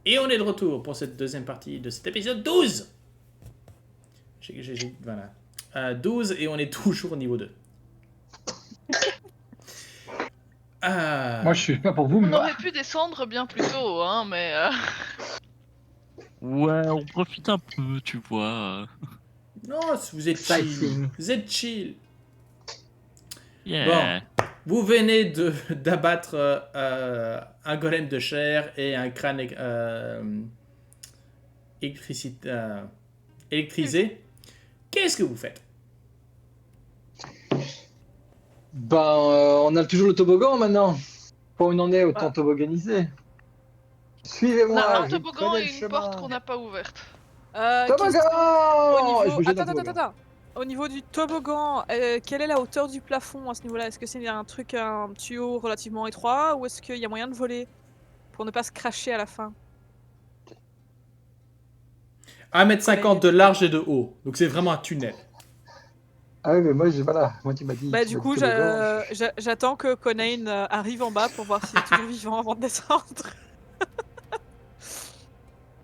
Et on est de retour pour cette deuxième partie de cet épisode 12. Voilà. 12 et on est toujours au niveau 2. Moi, je suis pas pour vous, mais On aurait pu descendre bien plus tôt, hein, mais... Ouais, on profite un peu, tu vois. Non, vous êtes chill. Sightseeing. Vous êtes chill. Yeah. Bon, vous venez d'abattre un golem de chair et un crâne électrisé. Qu'est-ce que vous faites? Ben, on a toujours le toboggan maintenant. Quand on en est, autant toboganiser. On Suivez-moi. a un je toboggan connais et le une chemin. porte qu'on n'a pas ouverte. Toboggan. Au Je niveau... me jette dans le Attends, toboggan. attends. Au niveau du toboggan, quelle est la hauteur du plafond à ce niveau-là? Est-ce que c'est un tuyau relativement étroit ou est-ce qu'il y a moyen de voler pour ne pas se cracher à la fin? 1m50 de large et de haut. Donc c'est vraiment un tunnel. Ah oui, mais moi, voilà. Moi, tu m'as dit. Bah tu du m'as coup, dit toboggan. j'attends que Conain arrive en bas pour voir s'il est toujours vivant avant de descendre.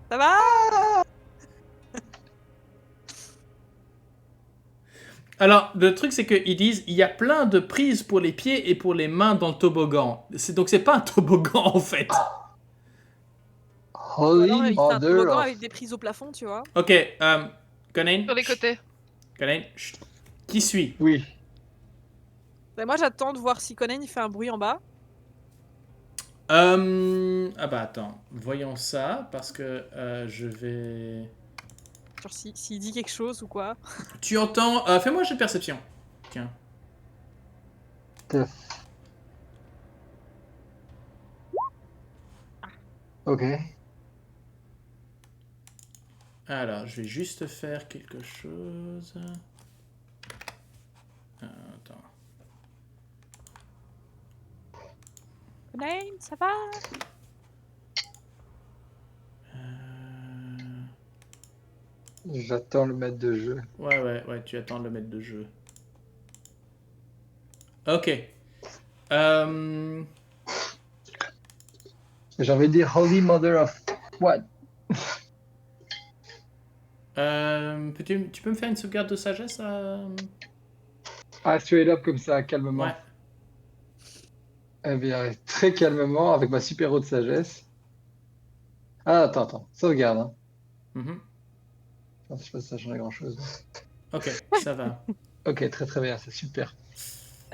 Ça va? Alors, le truc, c'est qu'ils disent il y a plein de prises pour les pieds et pour les mains dans le toboggan. Donc, c'est pas un toboggan en fait. Ou Holy alors c'est un mother toboggan of... avec des prises au plafond, tu vois. Ok, Conan. Sur les côtés. Conan, qui suit? Oui. Bah, moi j'attends de voir si Conan il fait un bruit en bas. Ah bah attends, voyons ça, parce que je vais... Genre s'il dit quelque chose ou quoi. Tu entends... fais-moi un jeu de perception. Tiens. Ok. Alors, je vais juste faire quelque chose. Attends. Conan, ça va? J'attends le maître de jeu. Ouais, tu attends le maître de jeu. Ok. J'ai envie de dire Holy Mother of what? Tu peux me faire une sauvegarde de sagesse? Ah, straight up comme ça, calmement. Ouais. Eh bien, très calmement, avec ma super haute sagesse. Ah, attends. Sauvegarde, hein. Mhm. Je sais pas si ça change grand-chose. Ok, ça va. Ok, très bien, c'est super.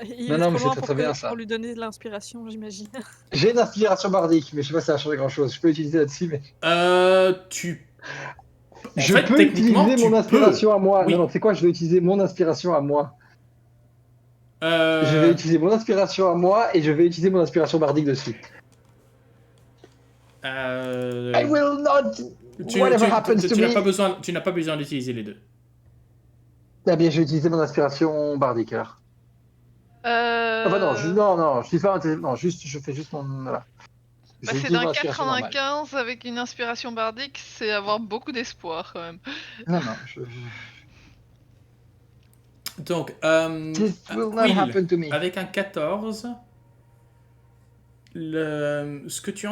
Il Non, est non, trop mais c'est loin très bien, ça. pour lui donner de l'inspiration, j'imagine. J'ai une inspiration bardique, mais je sais pas si ça a changé grand-chose. Je peux l'utiliser là-dessus, mais... Tu... Je fait, peux techniquement, utiliser tu mon inspiration peux. à moi. Oui. Non, c'est quoi? Je vais utiliser mon inspiration à moi. Je vais utiliser mon inspiration à moi et je vais utiliser mon inspiration bardique dessus. I will not... Whatever happens to me... Tu n'as pas besoin d'utiliser les deux. Eh bien, je vais utiliser mon inspiration bardique, alors. Enfin, non, je dis pas... Non, je fais juste mon... Voilà. Bah, c'est J'utilise d'un mon 4 inspiration en un normale. 15 avec une inspiration bardique, c'est avoir beaucoup d'espoir quand même. Non, Donc, This will not Quill, happen to me. avec un 14, ce que tu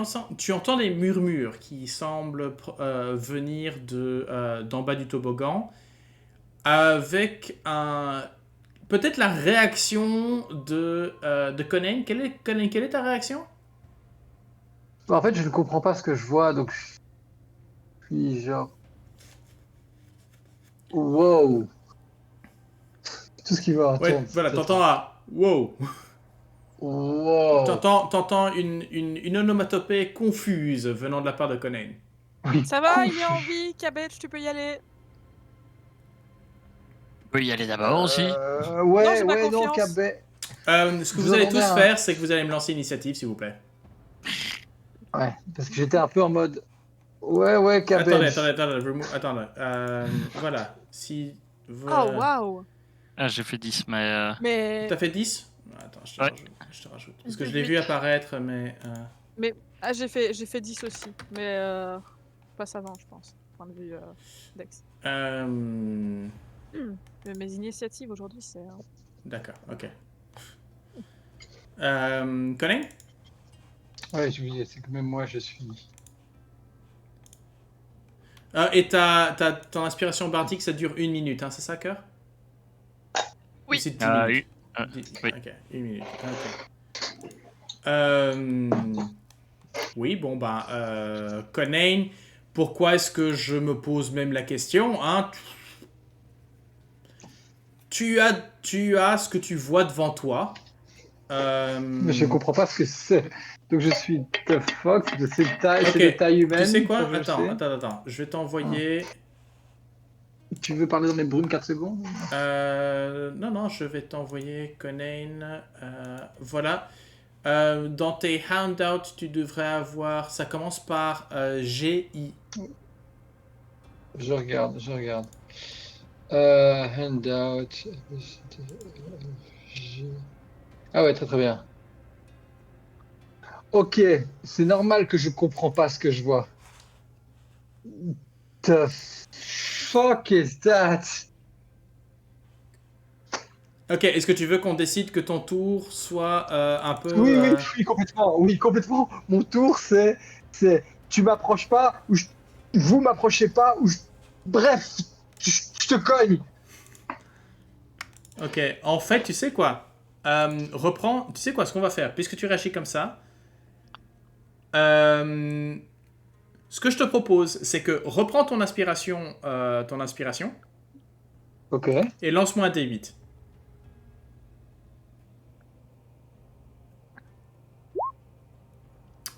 entends des murmures qui semblent venir d'en bas du toboggan, avec peut-être la réaction de Conan. Quelle est ta réaction? En fait, je ne comprends pas ce que je vois, donc je suis genre... Wow. Tout ce qui va Ouais, attendre. voilà, t'entends un wow. Wow. T'entends une onomatopée confuse venant de la part de Conan. Oui, Ça va, il est confus. en vie, Cabbage, tu peux y aller. On peut y aller d'abord aussi. Ouais, Non, j'ai pas non, confiance. Cabet. Ce que Je vous allez vous tous en ai un. faire, c'est que vous allez me lancer l'initiative, s'il vous plaît. Ouais, parce que j'étais un peu en mode... Ouais, Cabet. Attendez. Voilà. Si... Oh, waouh. Ah, j'ai fait 10, mais... Mais... T'as fait 10? Attends, je te rajoute. Parce que je l'ai vu apparaître, mais... Ah, j'ai fait 10 aussi, mais pas savant, je pense, point de vue Dex. Mais mes initiatives aujourd'hui, c'est... D'accord, ok. Conan? Ouais, c'est que même moi, je suis... Et ton inspiration bardique, ça dure 1 minute, hein, c'est ça, Cœur? Oui. Ou c'est 10 minutes? Oui. Ok, 1 minute. Ok. Oui, bon, Conain, pourquoi est-ce que je me pose même la question, hein? Tu as ce que tu vois devant toi. Mais je comprends pas ce que c'est. Donc je suis The Fox, c'est Ok, de taille humaine. tu sais quoi? ça, je sais. Attends. Je vais t'envoyer... Tu veux parler dans les brumes 4 secondes? Non, je vais t'envoyer Conain. Voilà. Dans tes handouts, tu devrais avoir... Ça commence par GI. Je regarde. Handout. Ah ouais, très très bien. Ok, c'est normal que je comprends pas ce que je vois. The fuck is that? Ok, est-ce que tu veux qu'on décide que ton tour soit un peu... Oui, complètement. Oui, complètement. Mon tour, c'est, tu m'approches pas, vous m'approchez pas, bref, je te cogne. Ok, en fait, tu sais quoi? Reprends... Tu sais quoi, ce qu'on va faire? Puisque tu réagis comme ça, ce que je te propose, c'est que reprends ton inspiration, Ok. et lance-moi un D8.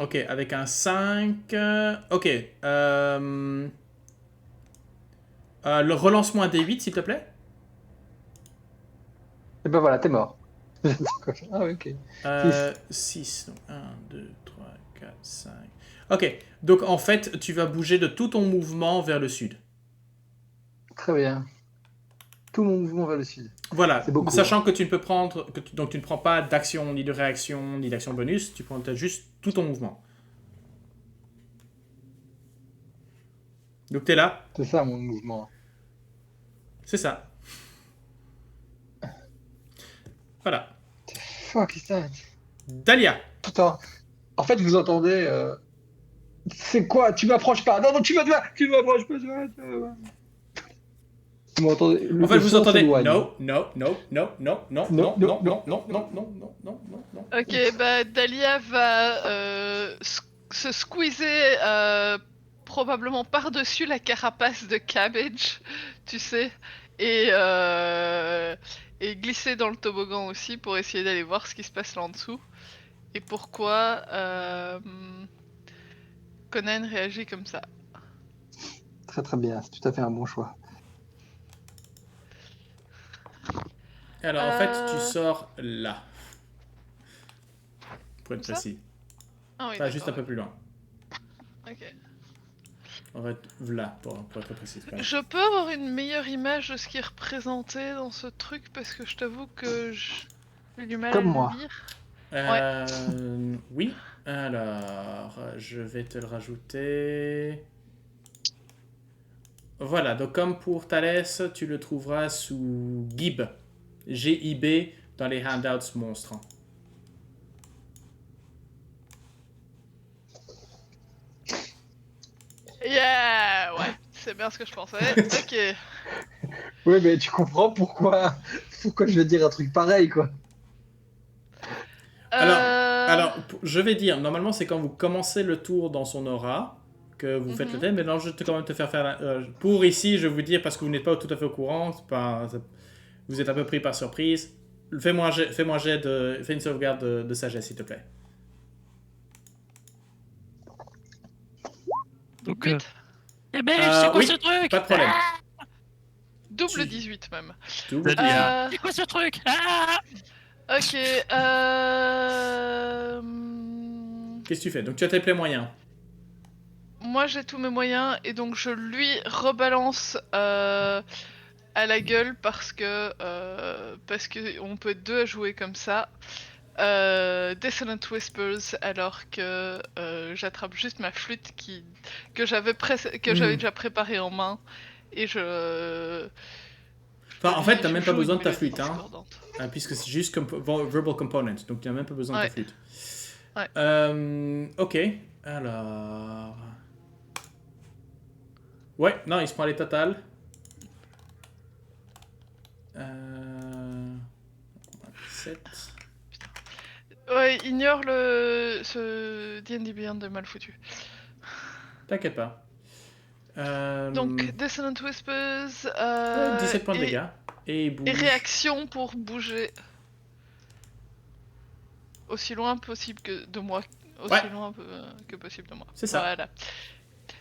Ok, avec un 5... ok. Le relance-moi un D8, s'il te plaît. Et ben voilà, t'es mort. Ah oui, ok. 6. 6. Donc 1, 2, 3, 4, 5. Ok, donc en fait, tu vas bouger de tout ton mouvement vers le sud. Très bien. Tout mon mouvement vers le sud. Voilà, C'est beaucoup. sachant que tu ne peux prendre... donc tu ne prends pas d'action, ni de réaction, ni d'action bonus, tu prends juste tout ton mouvement. Donc t'es là, C'est ça mon mouvement. c'est ça. Voilà. Fuck is that? Dahlia. Putain. En fait, vous entendez. C'est quoi? Tu m'approches pas. Non, tu m'approches pas. Vous m'entendez? En fait, Le vous son entendez s'éloigne. no. Ok, Dahlia va se squeezer probablement par-dessus la carapace de Cabbage, tu sais, et glisser dans le toboggan aussi pour essayer d'aller voir ce qui se passe là en dessous. Et pourquoi Conan réagit comme ça. Très très bien. C'est tout à fait un bon choix. Alors, en fait, tu sors là. Pour être Comme ça précis. Ah oui, Enfin, juste un d'accord, peu plus loin. ok. En fait, là, pour être précis. Je peux avoir une meilleure image de ce qui est représenté dans ce truc parce que je t'avoue que j'ai du mal Comme à moi. le lire. Oui. Alors, je vais te le rajouter. Voilà, donc comme pour Thalès, tu le trouveras sous GIB. G-I-B dans les handouts monstres. Yeah, ouais, c'est bien ce que je pensais. Ok. Oui, mais tu comprends pourquoi je vais dire un truc pareil, quoi. Alors, je vais dire, normalement, c'est quand vous commencez le tour dans son aura que vous faites le thème, mais non, je vais quand même te faire pour ici, je vais vous dire, parce que vous n'êtes pas tout à fait au courant, vous êtes un peu pris par surprise. Fais une sauvegarde de sagesse, s'il te plaît. Donc, 8. eh ben, c'est quoi oui, ce truc? pas de problème. Double 18 même. Double. C'est quoi ce truc? Ah Ok. Qu'est-ce que tu fais? Donc tu as tes plaies moyens. Moi j'ai tous mes moyens et donc je lui rebalance à la gueule parce que on peut être deux à jouer comme ça. Dissonant Whispers alors que j'attrape juste ma flûte que j'avais déjà préparée en main et je... Enfin, en fait, t'as même pas joue besoin une de ta mélodie flûte, hein, discordante. puisque c'est juste verbal component, donc tu n'as même pas besoin de ta flûte. Ouais. Ok, alors... Ouais, non, il se prend les totales. On a 7. Ouais, ignore ce D&D Beyond de mal foutu. T'inquiète pas. Donc, Dissonant Whispers 17 points de et dégâts. Et il bouge. réaction pour bouger aussi loin possible que de moi. Aussi Ouais. loin que possible de moi. C'est ça. Voilà.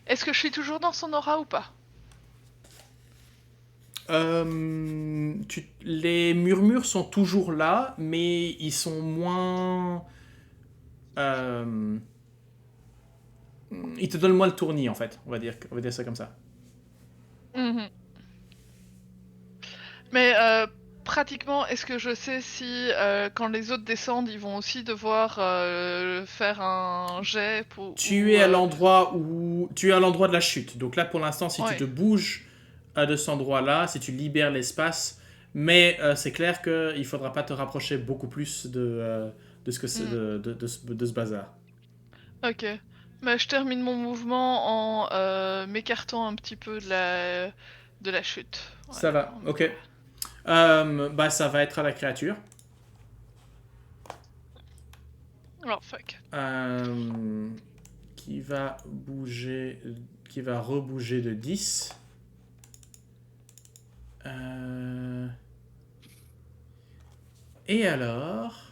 Est-ce que je suis toujours dans son aura ou pas? Les murmures sont toujours là, mais ils sont moins... Ils te donnent moins le tournis, en fait. On va dire ça comme ça. Mhm. Mais pratiquement, est-ce que je sais si quand les autres descendent, ils vont aussi devoir faire un jet pour... Tu es à l'endroit de la chute. Donc là, pour l'instant, si tu Ouais. te bouges de cet endroit-là, si tu libères l'espace, mais c'est clair qu'il ne faudra pas te rapprocher beaucoup plus de ce que c'est de ce bazar. Ok. Bah, je termine mon mouvement en m'écartant un petit peu de la chute. Ça va, ok. Bah, ça va être à la créature. Oh fuck. Qui va rebouger de 10. Et alors...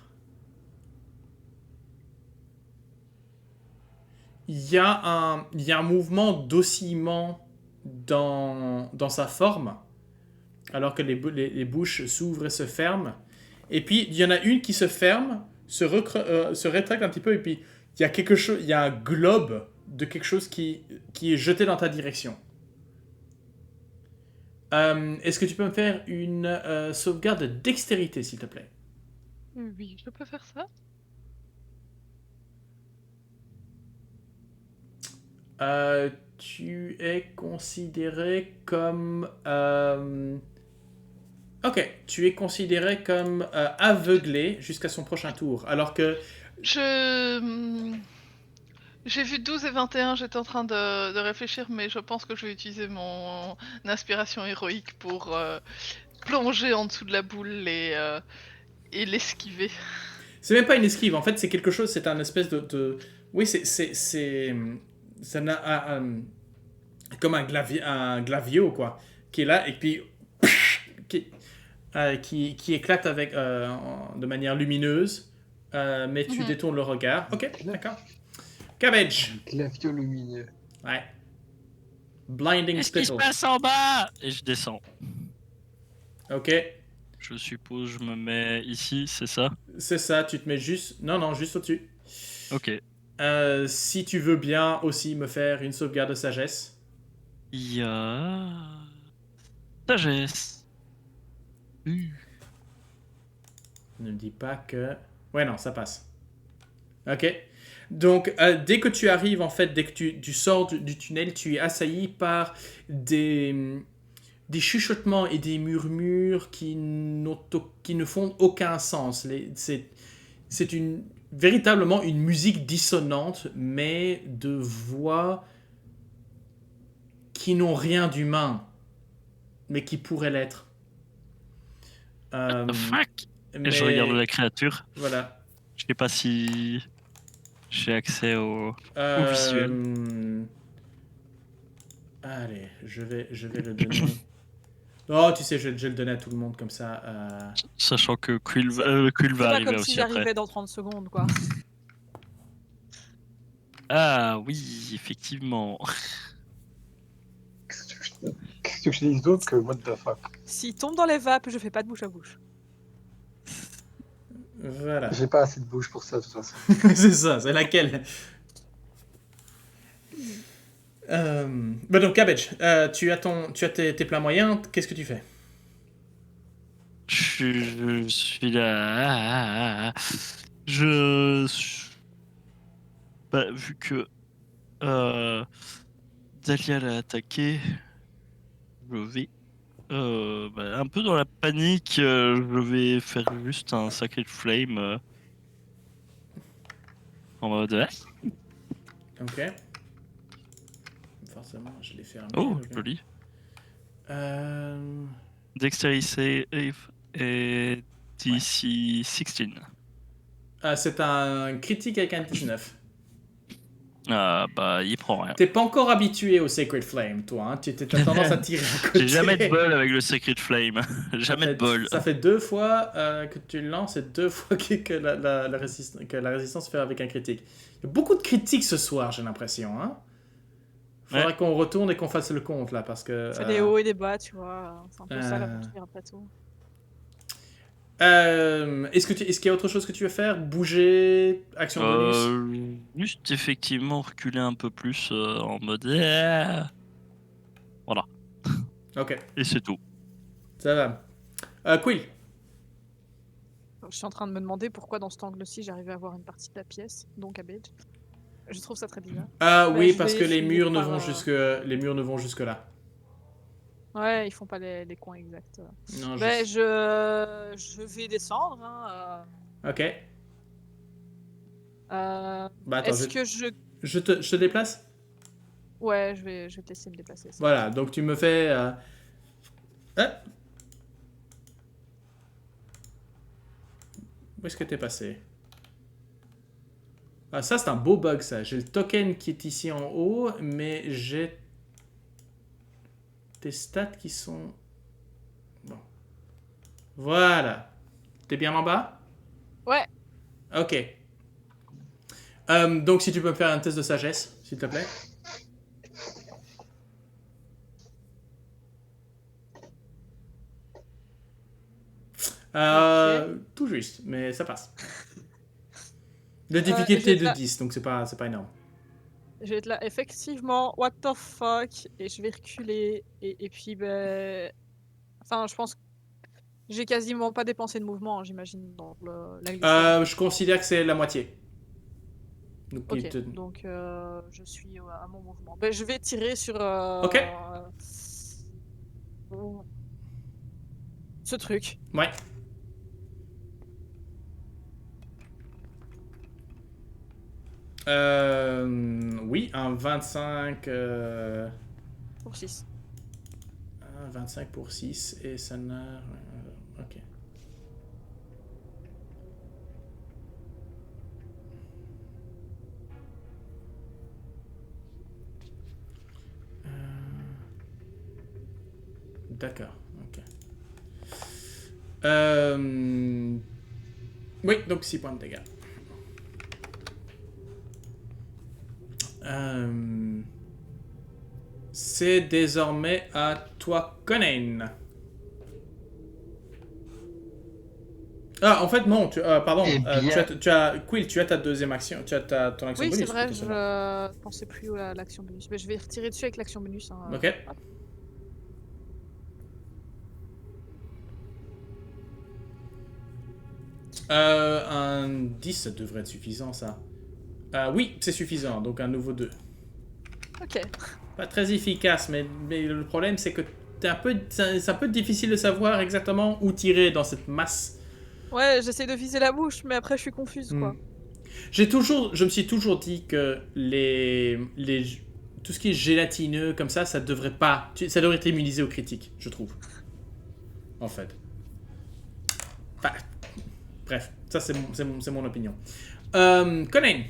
Il y a un mouvement d'oscillement dans sa forme, alors que les bouches s'ouvrent et se ferment. Et puis, il y en a une qui se ferme, se rétracte un petit peu, et puis il y a il y a un globe de quelque chose qui est jeté dans ta direction. Est-ce que tu peux me faire une sauvegarde de dextérité, s'il te plaît? Oui, je peux faire ça. Tu es considéré comme... Ok, tu es considéré comme aveuglé jusqu'à son prochain tour, alors que... J'ai vu 12 et 21, j'étais en train de réfléchir, mais je pense que je vais utiliser mon inspiration héroïque pour plonger en dessous de la boule et l'esquiver. C'est même pas une esquive, en fait c'est quelque chose, c'est un espèce Oui, comme un glavio, quoi, qui est là, et puis... qui éclate de manière lumineuse, mais tu détournes le regard. Ok, d'accord. Cabbage. Clavio lumineux. Ouais. Blinding Qu'est-ce qui se Spittle. passe en bas? Et je descends. Ok, Je suppose je me mets ici, c'est ça? c'est ça, tu te mets juste... Non, juste au-dessus. Ok. Si tu veux bien aussi me faire une sauvegarde de sagesse. Il y a... Sagesse. Ne me dis pas que... Ouais, non, ça passe. Ok. Donc, dès que tu arrives, en fait, dès que tu sors du tunnel, tu es assailli par des chuchotements et des murmures qui ne font aucun sens. C'est véritablement une musique dissonante, mais de voix qui n'ont rien d'humain, mais qui pourraient l'être. What the fuck? Mais... Je regarde la créature. Voilà. Je sais pas si j'ai accès au visuel. Allez, je vais le donner. Oh, tu sais, je vais le donner à tout le monde comme ça. Sachant que Quill va C'est pas arriver comme aussi si après. j'arrivais dans 30 secondes, quoi. Ah oui, effectivement. Qu'est-ce que je dis d'autre que what the fuck? S'il tombe dans les vapes, je fais pas de bouche à bouche. Voilà. J'ai pas assez de bouche pour ça de toute façon. C'est ça, c'est laquelle. Bah donc, Cabbage, tu as tes plans moyens, qu'est-ce que tu fais? Je suis là. Je suis... Bah, vu que Dahlia l'a attaqué, je vais un peu dans la panique, je vais faire juste un Sacred Flame en mode Ok. forcément, je l'ai fermé. Oh, ok. joli. Euh, Dexterity save et DC 16. c'est un critique avec un 19. Ah, bah, il prend rien. T'es pas encore habitué au Sacred Flame, toi. Hein. T'as tendance à tirer à côté. J'ai jamais de bol avec le Sacred Flame. Jamais de bol. Ça fait 2 fois que tu le lances et 2 fois que la résistance fait avec un critique. Il y a beaucoup de critiques ce soir, j'ai l'impression. Hein. Faudra Ouais. qu'on retourne et qu'on fasse le compte là, parce que. C'est des hauts et des bas, tu vois. C'est un peu ça l'aventure après tout. Est-ce qu'il y a autre chose que tu veux faire? Bouger? Action bonus? Juste effectivement reculer un peu plus en mode. Voilà. Ok, Et c'est tout. ça va. Quill. Je suis en train de me demander pourquoi dans cet angle-ci j'arrivais à voir une partie de la pièce, donc à Bedge. Je trouve ça très bizarre. Oui, je parce vais que les finir murs ne par, vont jusque là. Ouais, ils font pas les coins exacts. Non, Je vais descendre. Hein, Ok. Bah attends, Est-ce que je... je te déplace? Ouais, je vais te laisser me déplacer. Ça. Voilà, donc tu me fais... Hop. Où est-ce que t'es passé? Ah, ça c'est un beau bug ça. J'ai le token qui est ici en haut, mais j'ai tes stats qui sont... Bon. Voilà. T'es bien en bas? Ouais, Ok. Donc si tu peux me faire un test de sagesse, s'il te plaît. Tout juste, mais ça passe. La difficulté est de 10, donc c'est pas énorme. je vais être là. Effectivement, what the fuck. Et je vais reculer. Et puis, ben... Enfin, je pense que j'ai quasiment pas dépensé de mouvement, j'imagine, dans la glissade. Je considère que c'est la moitié. Donc, Ok, donc je suis à mon mouvement. Ben, je vais tirer sur... Ok. Ce truc. Ouais. Oui, un 25... Pour 6. Un 25 pour 6 et ça n'a... ok. D'accord, ok. Oui, donc 6 points de dégâts. C'est désormais à toi, Conan. Ah, en fait, non, pardon. Eh bien- Quill, tu as ta deuxième action. Tu as ton action Oui, bonus. c'est vrai, potentiellement. je pensais plus à l'action bonus. Mais je vais retirer dessus avec l'action bonus. Hein. Ok. Un 10, ça devrait être suffisant, ça. Oui, c'est suffisant, donc un nouveau 2. Ok. Pas très efficace, mais le problème, c'est que c'est un peu difficile de savoir exactement où tirer dans cette masse. Ouais, j'essaie de viser la bouche, mais après je suis confuse, quoi. Je me suis toujours dit que tout ce qui est gélatineux comme ça devrait pas, ça devrait être immunisé aux critiques, je trouve. En fait. Enfin, bref, ça c'est mon opinion. Conan.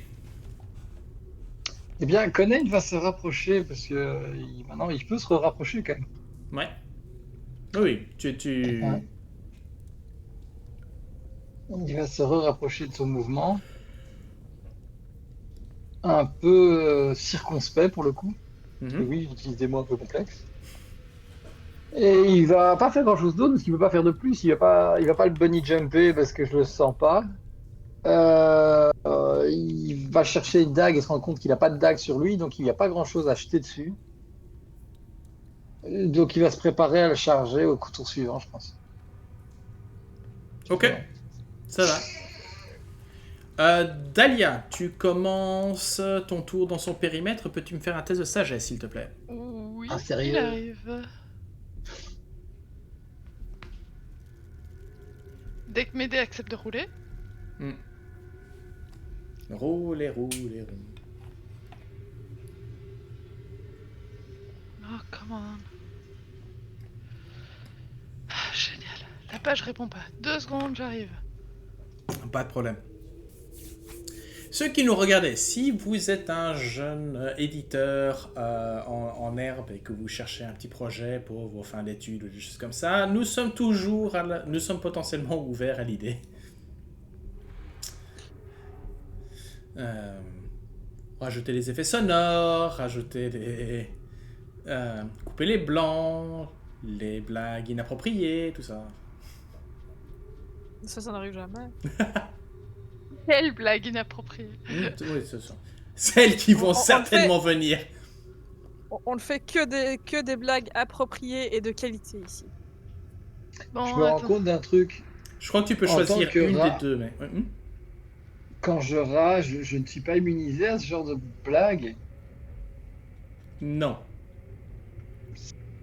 Eh bien, Conan va se rapprocher parce que maintenant il peut se rapprocher quand même. Ouais. Oui, tu... Ouais. Il va se rapprocher de son mouvement. Un peu circonspect pour le coup. Parce que Mhm. oui, j'utilise des mots un peu complexes. Et il va pas faire grand chose d'autre parce qu'il peut pas faire de plus. Il va pas le bunny jumper parce que je le sens pas. Il va chercher une dague et se rendre compte qu'il a pas de dague sur lui, donc il n'y a pas grand chose à jeter dessus. Donc il va se préparer à le charger au tour suivant, je pense. Ok, ça va. Dahlia, tu commences ton tour dans son périmètre. Peux-tu me faire un test de sagesse, s'il te plaît? Oui, Ah, sérieux? il arrive. Dès que Médée accepte de rouler, Roulez. come on. Ah, génial. La page répond pas. 2 secondes, j'arrive. Pas de problème. Ceux qui nous regardaient, si vous êtes un jeune éditeur en herbe et que vous cherchez un petit projet pour vos fins d'études ou des choses comme ça, nous sommes nous sommes potentiellement ouverts à l'idée. Rajouter les effets sonores, rajouter des... couper les blancs, les blagues inappropriées, tout ça. Ça n'arrive jamais. Quelle blague inappropriée. Oui, ce sont celles qui vont On certainement venir. On ne fait que des blagues appropriées et de qualité ici. Bon, Je me rends attends. compte d'un truc. Je crois que tu peux En choisir tant que une rat- des deux, mais... Quand je rage, je ne suis pas immunisé à ce genre de blague. Non.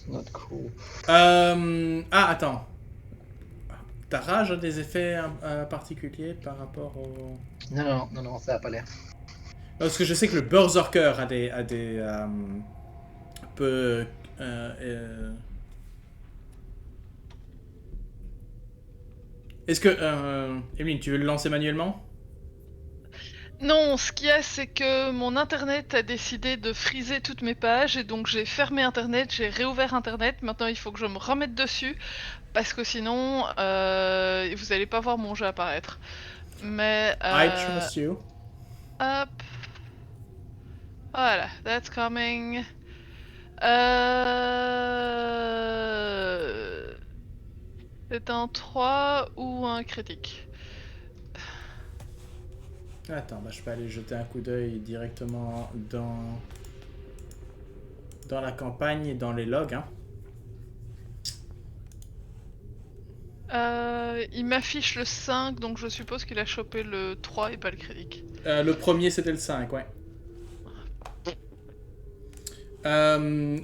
Not cool. Attends. Ta rage a des effets particuliers par rapport au... Non, ça a pas l'air. Parce que je sais que le Berserker a des peut... Est-ce que... Emeline, tu veux le lancer manuellement? Non, ce qu'il y a, c'est que mon internet a décidé de friser toutes mes pages et donc j'ai fermé internet, j'ai réouvert internet. Maintenant, il faut que je me remette dessus parce que sinon, vous allez pas voir mon jeu apparaître. Mais I trust you. hop, voilà, that's coming. C'est un 3 ou un critique? Attends, je peux aller jeter un coup d'œil directement dans la campagne et dans les logs. Hein. Il m'affiche le 5, donc je suppose qu'il a chopé le 3 et pas le critique. Le premier, c'était le 5, ouais.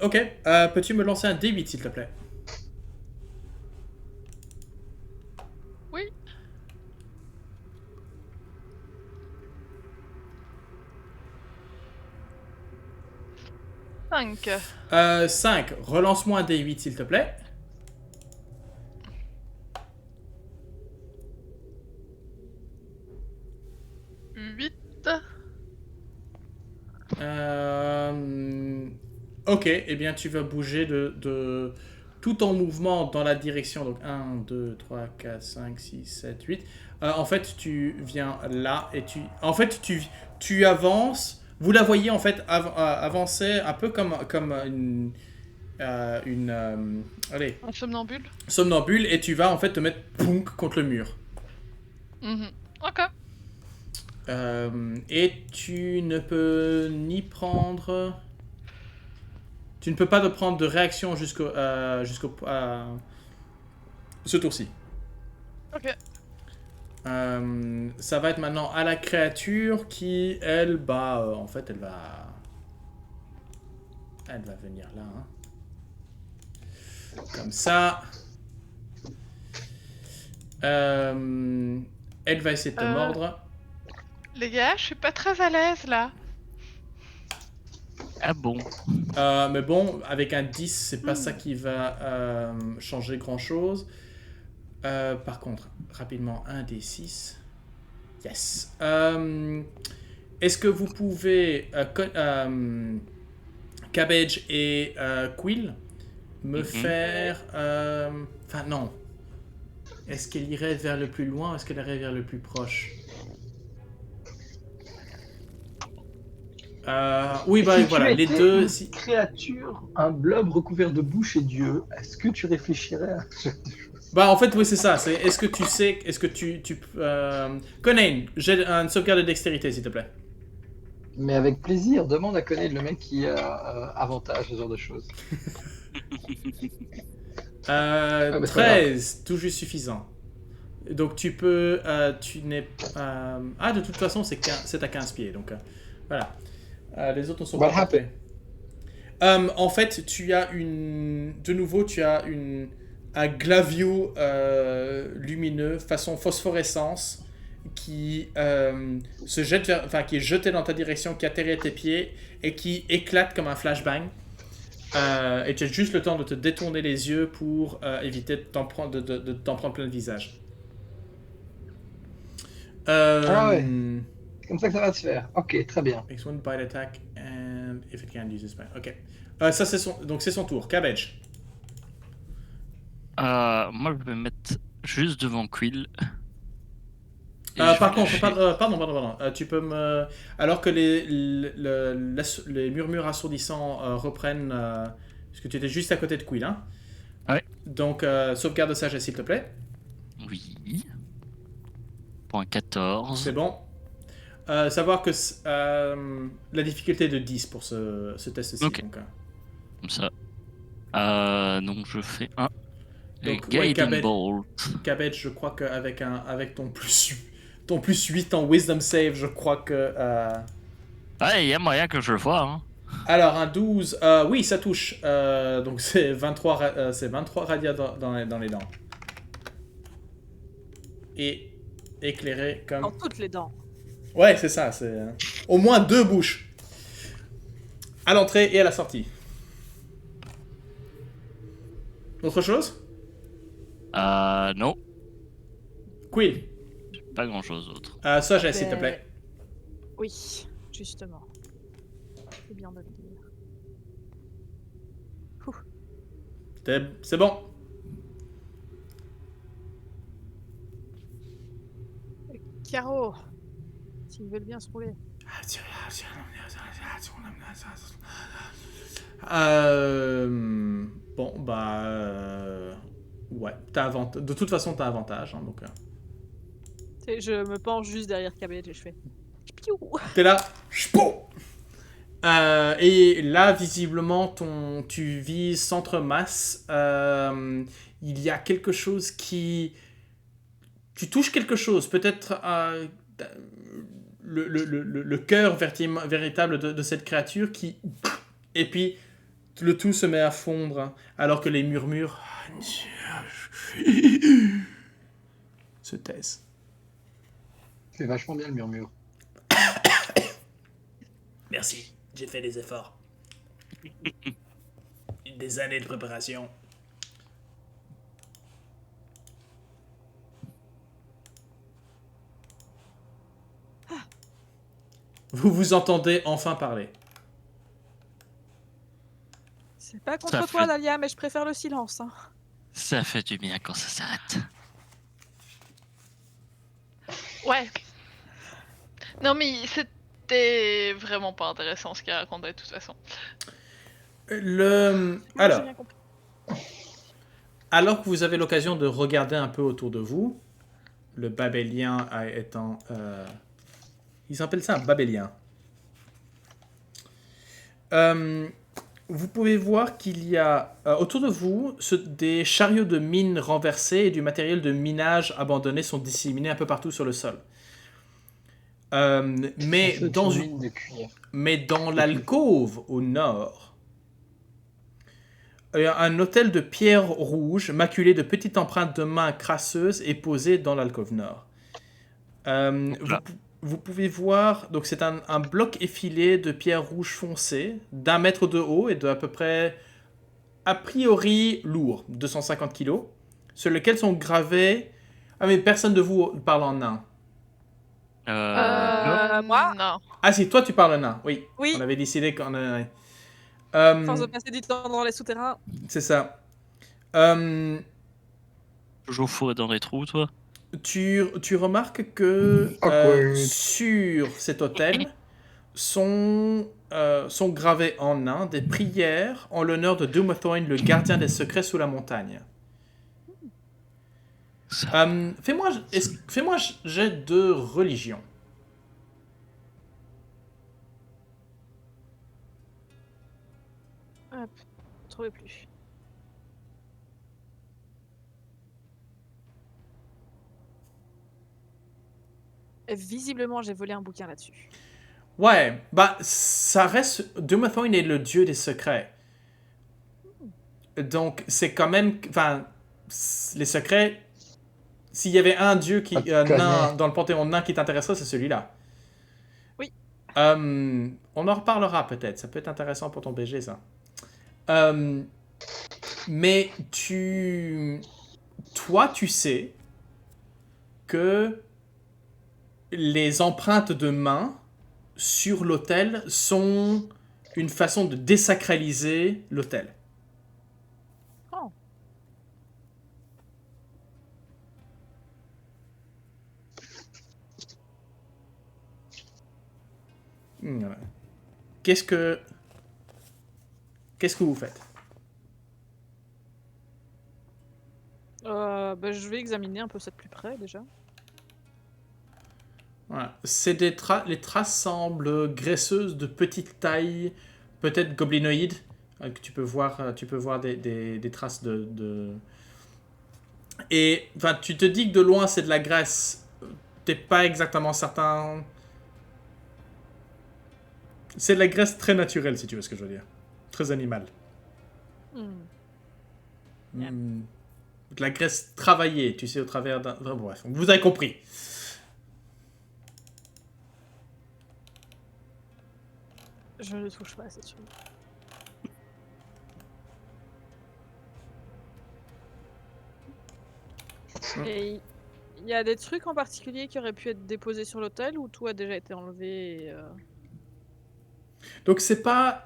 Ok, peux-tu me lancer un D8, s'il te plaît? Oui. Cinq. 5. Relance-moi un D8, s'il te plaît. Huit. Ok, eh bien tu vas bouger de tout ton mouvement dans la direction. Donc 1, 2, 3, 4, 5, 6, 7, 8. En fait, tu viens là et tu avances. Vous la voyez en fait avancer un peu comme allez, Un somnambule. somnambule et tu vas en fait te mettre punk contre le mur. Mhm. Ok. Et tu ne peux ni prendre... Tu ne peux pas prendre de réaction jusqu'au ce tour-ci. Ok. Ça va être maintenant à la créature qui, elle, en fait, elle va venir là. Hein. Comme ça. Elle va essayer de te mordre. Les gars, je suis pas très à l'aise là. Ah bon? Mais bon, avec un 10, c'est pas ça qui va changer grand-chose. Par contre, rapidement, un des 6. Yes. Est-ce que vous pouvez, Cabbage et Quill, me faire... Enfin, non. Est-ce qu'elle irait vers le plus loin ou est-ce qu'elle irait vers le plus proche? Oui, Si voilà, tu les étais deux... une créature, un blob recouvert de bouche et d'yeux, est-ce que tu réfléchirais à ce genre de choses? En fait, oui, c'est ça. Est-ce que tu sais... Est-ce que tu Conan, j'ai une sauvegarde de dextérité, s'il te plaît. Mais avec plaisir, demande à connaître le mec qui a avantage, ce genre de choses. 13, tout juste suffisant. Donc tu peux... tu n'es... de toute façon, c'est à 15 pieds. Donc voilà. Les autres ne sont What pas parfaits. En fait, tu as de nouveau, tu as un glavio lumineux façon phosphorescence qui se jette qui est jeté dans ta direction, qui atterrit à tes pieds et qui éclate comme un flashbang. Et tu as juste le temps de te détourner les yeux pour éviter de t'en prendre, de t'en prendre plein le visage. Ah ouais. C'est comme ça que ça va se faire. Ok, très bien. Makes one bite attack and if it can use its bite. Ok. Ça c'est son tour. Cabbage. Moi, je vais me mettre juste devant Quill. Et je vais Par contre, lâcher- pardon. Tu peux me. Alors que les murmures assourdissants reprennent. Parce que tu étais juste à côté de Quill, hein. Ouais. Donc, sauvegarde de sagesse, s'il te plaît. Oui. Point 14. C'est bon. Savoir que la difficulté est de 10 pour ce test-ci. Ok. Donc, Comme ça. Donc je fais un. Et Donc, ouais, Guiding Cabbage. Bolt. Cabbage, je crois qu'avec avec ton plus 8 en Wisdom Save, je crois que. Ouais, il y a moyen que je le vois. Hein. Alors, un 12, oui, ça touche. Donc, c'est 23 radias dans les dents. Et éclairé Dans comme. toutes les dents. Ouais, c'est ça, c'est. Au moins 2 bouches. À l'entrée et à la sortie. Autre chose? Non, Quill. pas grand chose d'autre. Sagesse, s'il te Ben, plaît. Oui, justement. C'est bien de le dire. C'est bon. Caro, s'ils veulent bien se rouler. Bon, bah. Ouais, de toute façon, t'as avantage. Hein, donc, Tu sais, je me penche juste derrière Cabbage et je fais. Piou. t'es là. Chpou. Et là, visiblement, tu vises centre-masse. Il y a quelque chose qui. Tu touches quelque chose, peut-être le cœur véritable de cette créature qui. Et puis, le tout se met à fondre, hein, alors que les murmures se taisent. C'est vachement bien le murmure. Merci, j'ai fait des efforts. Des années de préparation. Vous vous entendez enfin parler. C'est pas Ça contre toi, fait- Dalia, mais je préfère le silence. Hein. Ça fait du bien quand ça s'arrête. Ouais. Non, mais c'était vraiment pas intéressant ce qu'il racontait de toute façon. Moi, j'ai Alors, rien compris. alors que vous avez l'occasion de regarder un peu autour de vous, le babélien étant... ils appellent ça un babélien. Vous pouvez voir qu'il y a autour de vous des chariots de mines renversés et du matériel de minage abandonné sont disséminés un peu partout sur le sol. Mais C'est dans une une... mine de cuir. Mais dans l'alcôve au nord, un autel de pierre rouge maculé de petites empreintes de mains crasseuses est posé dans l'alcôve nord. Vous pouvez voir, donc c'est un bloc effilé de pierre rouge foncée d'1 mètre de haut et de à peu près, a priori, lourd, 250 kilos, sur lequel sont gravés... Ah mais personne de vous parle en nain. Moi Non. Ah si, toi tu parles nain, oui. Oui. On avait décidé qu'on... Force de passer du temps dans les souterrains. c'est ça. Toujours fourré dans les trous, toi. Tu remarques que Awkward. sur cet autel sont gravées en nain des prières en l'honneur de Dumathorn, le gardien des secrets sous la montagne. Ça- Fais-moi jet de religion. Hop, je trouvais plus. Et visiblement, j'ai volé un bouquin là-dessus. Ouais, bah ça reste... Dumathorn est le dieu des secrets. Donc c'est quand même... Enfin, les secrets... S'il y avait un dieu qui, nain, dans le panthéon nain qui t'intéresserait, c'est celui-là. Oui. On en reparlera peut-être. Ça peut être intéressant pour ton BG, ça. Euh, mais toi, tu sais que les empreintes de main sur l'autel sont une façon de désacraliser l'autel. Oh. Ouais. Qu'est-ce que vous faites? Je vais examiner un peu ça de plus près déjà. Voilà. C'est les traces semblent graisseuses de petite taille, peut-être goblinoïdes, que tu peux voir des traces Et enfin, tu te dis que de loin c'est de la graisse. T'es pas exactement certain. C'est de la graisse très naturelle, si tu veux ce que je veux dire. Très animale. Hmm. De la graisse travaillée, tu sais, au travers d'un. Enfin, bref, vous avez compris. Je ne touche pas à cette chose. Et il y a des trucs en particulier qui auraient pu être déposés sur l'autel ou tout a déjà été enlevé Donc c'est pas.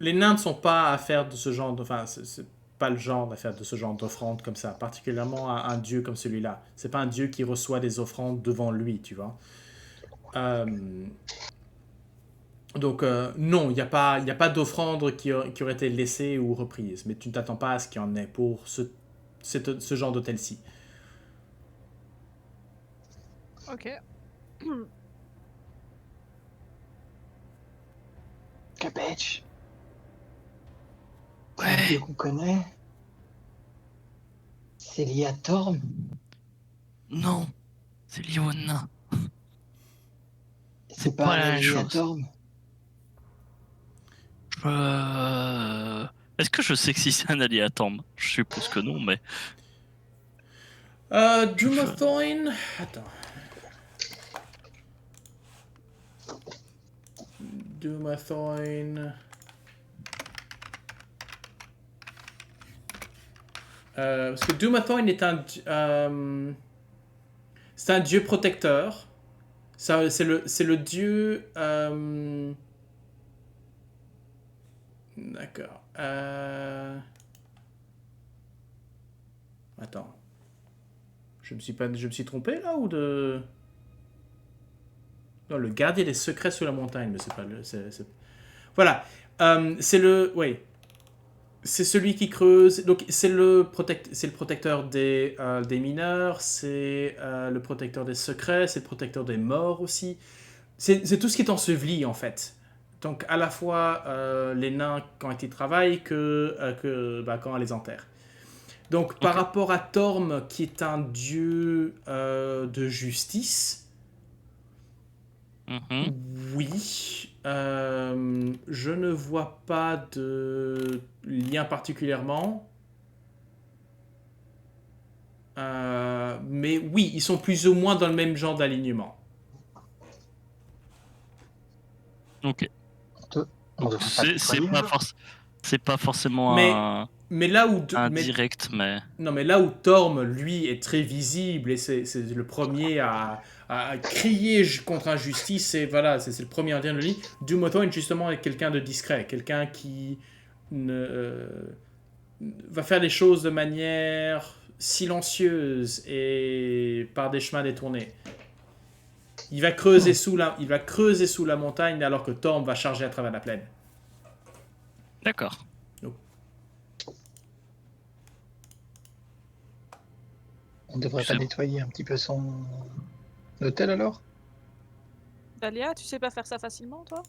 Les nains ne sont pas à faire de ce genre de. Enfin, c'est pas le genre à faire de ce genre d'offrande comme ça, particulièrement à un dieu comme celui-là. C'est pas un dieu qui reçoit des offrandes devant lui, tu vois. Donc non, il n'y a pas d'offrande qui aurait été laissée ou reprise, mais tu ne t'attends pas à ce qu'il y en ait pour ce genre d'hôtel-ci. Ok. Cabbage. C'est Ouais. un dieu qu'on connaît. C'est lié à Torm. Non, c'est lié au nain. C'est pas pas un la même ennemi à chose. Torm. Est-ce que je sais que si c'est un allié à Torm? Je suppose que non, mais Dumathoin. Attends. Dumathoin. Parce que Dumathoin est c'est un dieu protecteur. C'est le dieu. D'accord. Attends. Je me suis trompé là ou de. Non, le gardien des secrets sous la montagne, mais c'est pas le. Voilà. C'est le. Oui. C'est celui qui creuse. Donc, c'est le protecteur des mineurs, c'est le protecteur des secrets, c'est le protecteur des morts aussi. C'est tout ce qui est enseveli, en fait. Donc, à la fois les nains quand ils travaillent que quand on les enterre. Donc, par Ok. rapport à Torm, qui est un dieu de justice, Mhm. oui. Je ne vois pas de lien particulièrement. Mais oui, ils sont plus ou moins dans le même genre d'alignement. On Ok. devrait pas se C'est nettoyer, pas alors. c'est pas forcément Mais, mais là où... un Mais, direct, mais non, mais là où Torm, lui, est très visible et c'est le premier à crier contre injustice, c'est le premier indien de lui. Dumothon, justement, est quelqu'un de discret, quelqu'un qui va faire les choses de manière silencieuse et par des chemins détournés. Il va creuser sous la montagne alors que Torm va charger à travers la plaine. d'accord. On devrait pas C'est- nettoyer un petit peu son hôtel, alors. Dahlia, tu sais pas faire ça facilement, toi?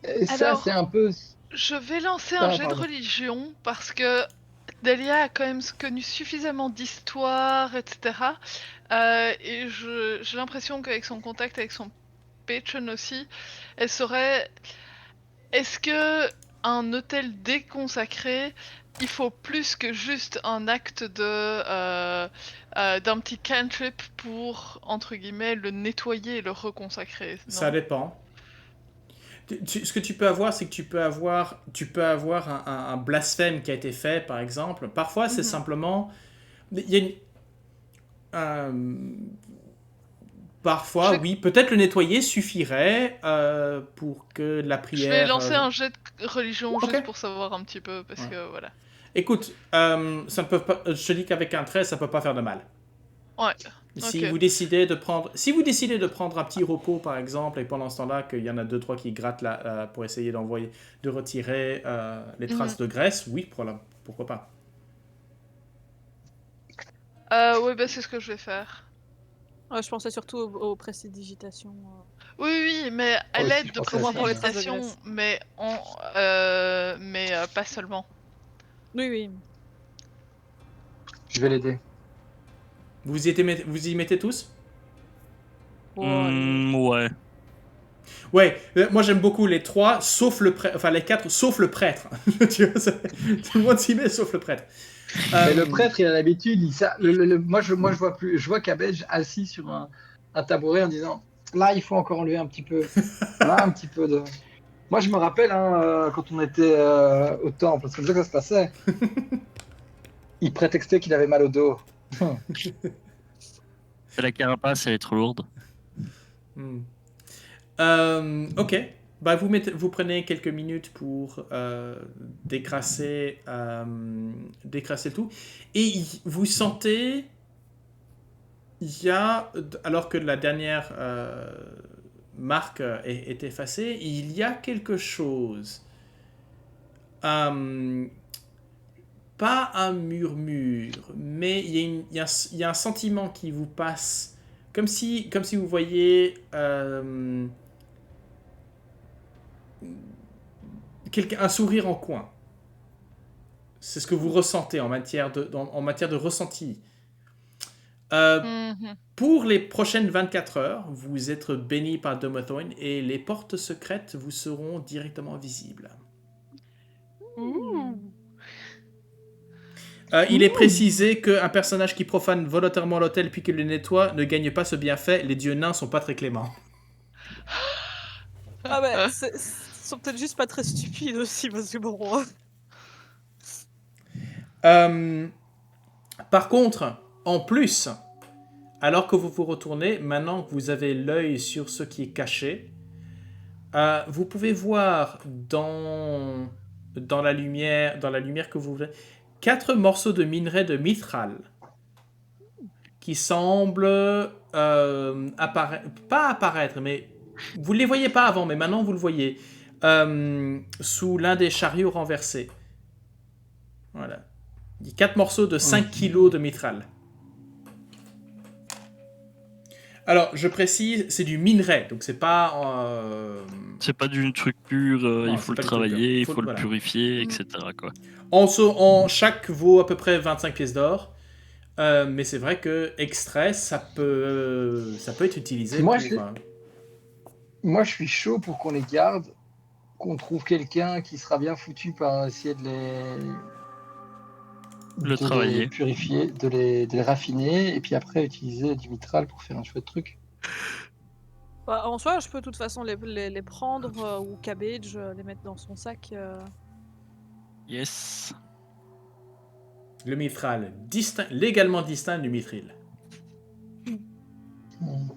Et ça, Alors, c'est un peu. je vais lancer un Ah, jet de pardon. religion parce que Delia a quand même connu suffisamment d'histoires, etc. Et j'ai l'impression qu'avec son contact avec son patron aussi, elle saurait. Est-ce que un hôtel déconsacré, il faut plus que juste un acte d'un petit cantrip pour entre guillemets le nettoyer et le reconsacrer, Ça non? dépend. Ce que tu peux avoir, c'est que tu peux avoir un blasphème qui a été fait, par exemple. Parfois, c'est simplement... Il y a parfois, Je vais- oui, peut-être le nettoyer suffirait pour que la Je vais prière... lancer un jet de religion Ok. juste pour savoir un petit peu, parce Ouais. que voilà. Écoute, ça ne peut pas, je te dis qu'avec un 13, ça peut pas faire de mal. Ouais. Si Ok. vous décidez de prendre un petit repos par exemple, et pendant ce temps-là qu'il y en a 2-3 qui grattent là, pour essayer de retirer les traces de graisse, oui, pourquoi pas. Oui, bah c'est ce que je vais faire. Ouais, je pensais surtout aux prestidigitation. Oui, oui, mais à aussi, l'aide je de pensais à ça. Pour les traces de précipitation, graisse. mais pas seulement. Oui, oui. Je vais l'aider. Vous y mettez tous? Bon, allez. Ouais. Ouais, moi j'aime beaucoup les 3, sauf le prêtre, enfin les 4, sauf le prêtre. Tu vois, tout le monde s'y met, sauf le prêtre. Mais le prêtre, il a l'habitude. Moi, je vois plus. Je vois Cabbage assis sur un tabouret en disant là, il faut encore enlever un petit peu. Là, un petit peu de. Moi, je me rappelle quand on était au temple, c'est comme ça que ça se passait. Il prétextait qu'il avait mal au dos. La carapace, elle est trop lourde. Hmm. Ok. Bah, vous prenez quelques minutes pour décrasser le tout. Et vous sentez, alors que la dernière marque est effacée, il y a quelque chose. Pas un murmure, mais il y a un sentiment qui vous passe, comme si vous voyez un sourire en coin. C'est ce que vous ressentez en matière de ressenti. Mhm. Pour les prochaines 24 heures, vous êtes béni par Domothorn et les portes secrètes vous seront directement visibles. Ouh. Il est précisé qu'un personnage qui profane volontairement l'hôtel puis qui le nettoie ne gagne pas ce bienfait. Les dieux nains sont pas très cléments. Ah bah, ils sont peut-être juste pas très stupides aussi, parce que bon... Par contre, en plus, alors que vous vous retournez, maintenant que vous avez l'œil sur ce qui est caché, vous pouvez voir dans la lumière que vous voulez 4 morceaux de minerai de mithril qui semblent pas apparaître, mais vous ne les voyez pas avant, mais maintenant vous le voyez, sous l'un des chariots renversés. Voilà. 4 morceaux de 5 kilos de mithril. Alors, je précise, c'est du minerai, donc c'est pas... C'est pas du truc pur, Non, il c'est faut le pas du tout pur. travailler, il faut le Voilà. purifier, Mm. etc. quoi. Chaque vaut à peu près 25 pièces d'or. Mais c'est vrai que extrait, ça peut être utilisé Moi, pour... Moi, je suis chaud pour qu'on les garde, qu'on trouve quelqu'un qui sera bien foutu par essayer Le de travailler. les purifier, de les raffiner, et puis après utiliser du mitral pour faire un chouette truc. Bah, en soi, je peux de toute façon les prendre, ou Cabbage, les mettre dans son sac. Yes. Le mithril, légalement distinct du mithril. Mm.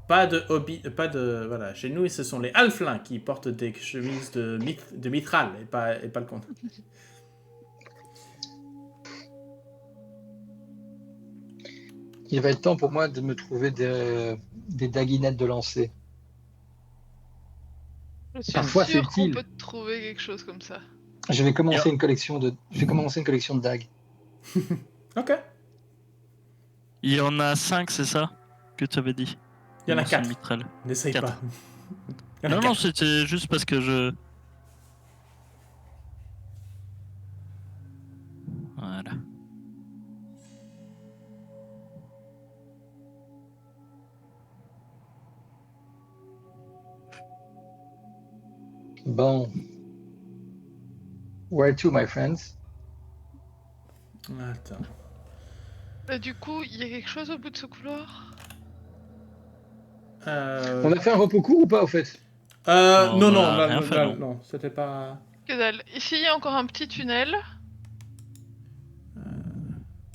Pas de hobby, pas de... Voilà, chez nous, ce sont les halflins qui portent des chemises de mithril, et pas le contraire. Il va être temps pour moi de me trouver des daguinettes de lancer. Je suis Parfois, c'est sûre qu'on utile. peut trouver quelque chose comme ça. Je vais commencer une collection de dagues. Ok. Il y en a 5, c'est ça que tu avais dit? Il y en a Morceaux de 4. mitral. N'essaye 4. pas. Il y en a Non, non, 4. c'était juste parce que je... Voilà. Bon. Where to, my friends? Attends. Du coup, il y a quelque chose au bout de ce couloir? On a fait un repos court ou pas, au fait? Non, Non, on non, a là, rien fait, là, non. non, c'était pas. Que dalle. Ici, il y a encore un petit tunnel.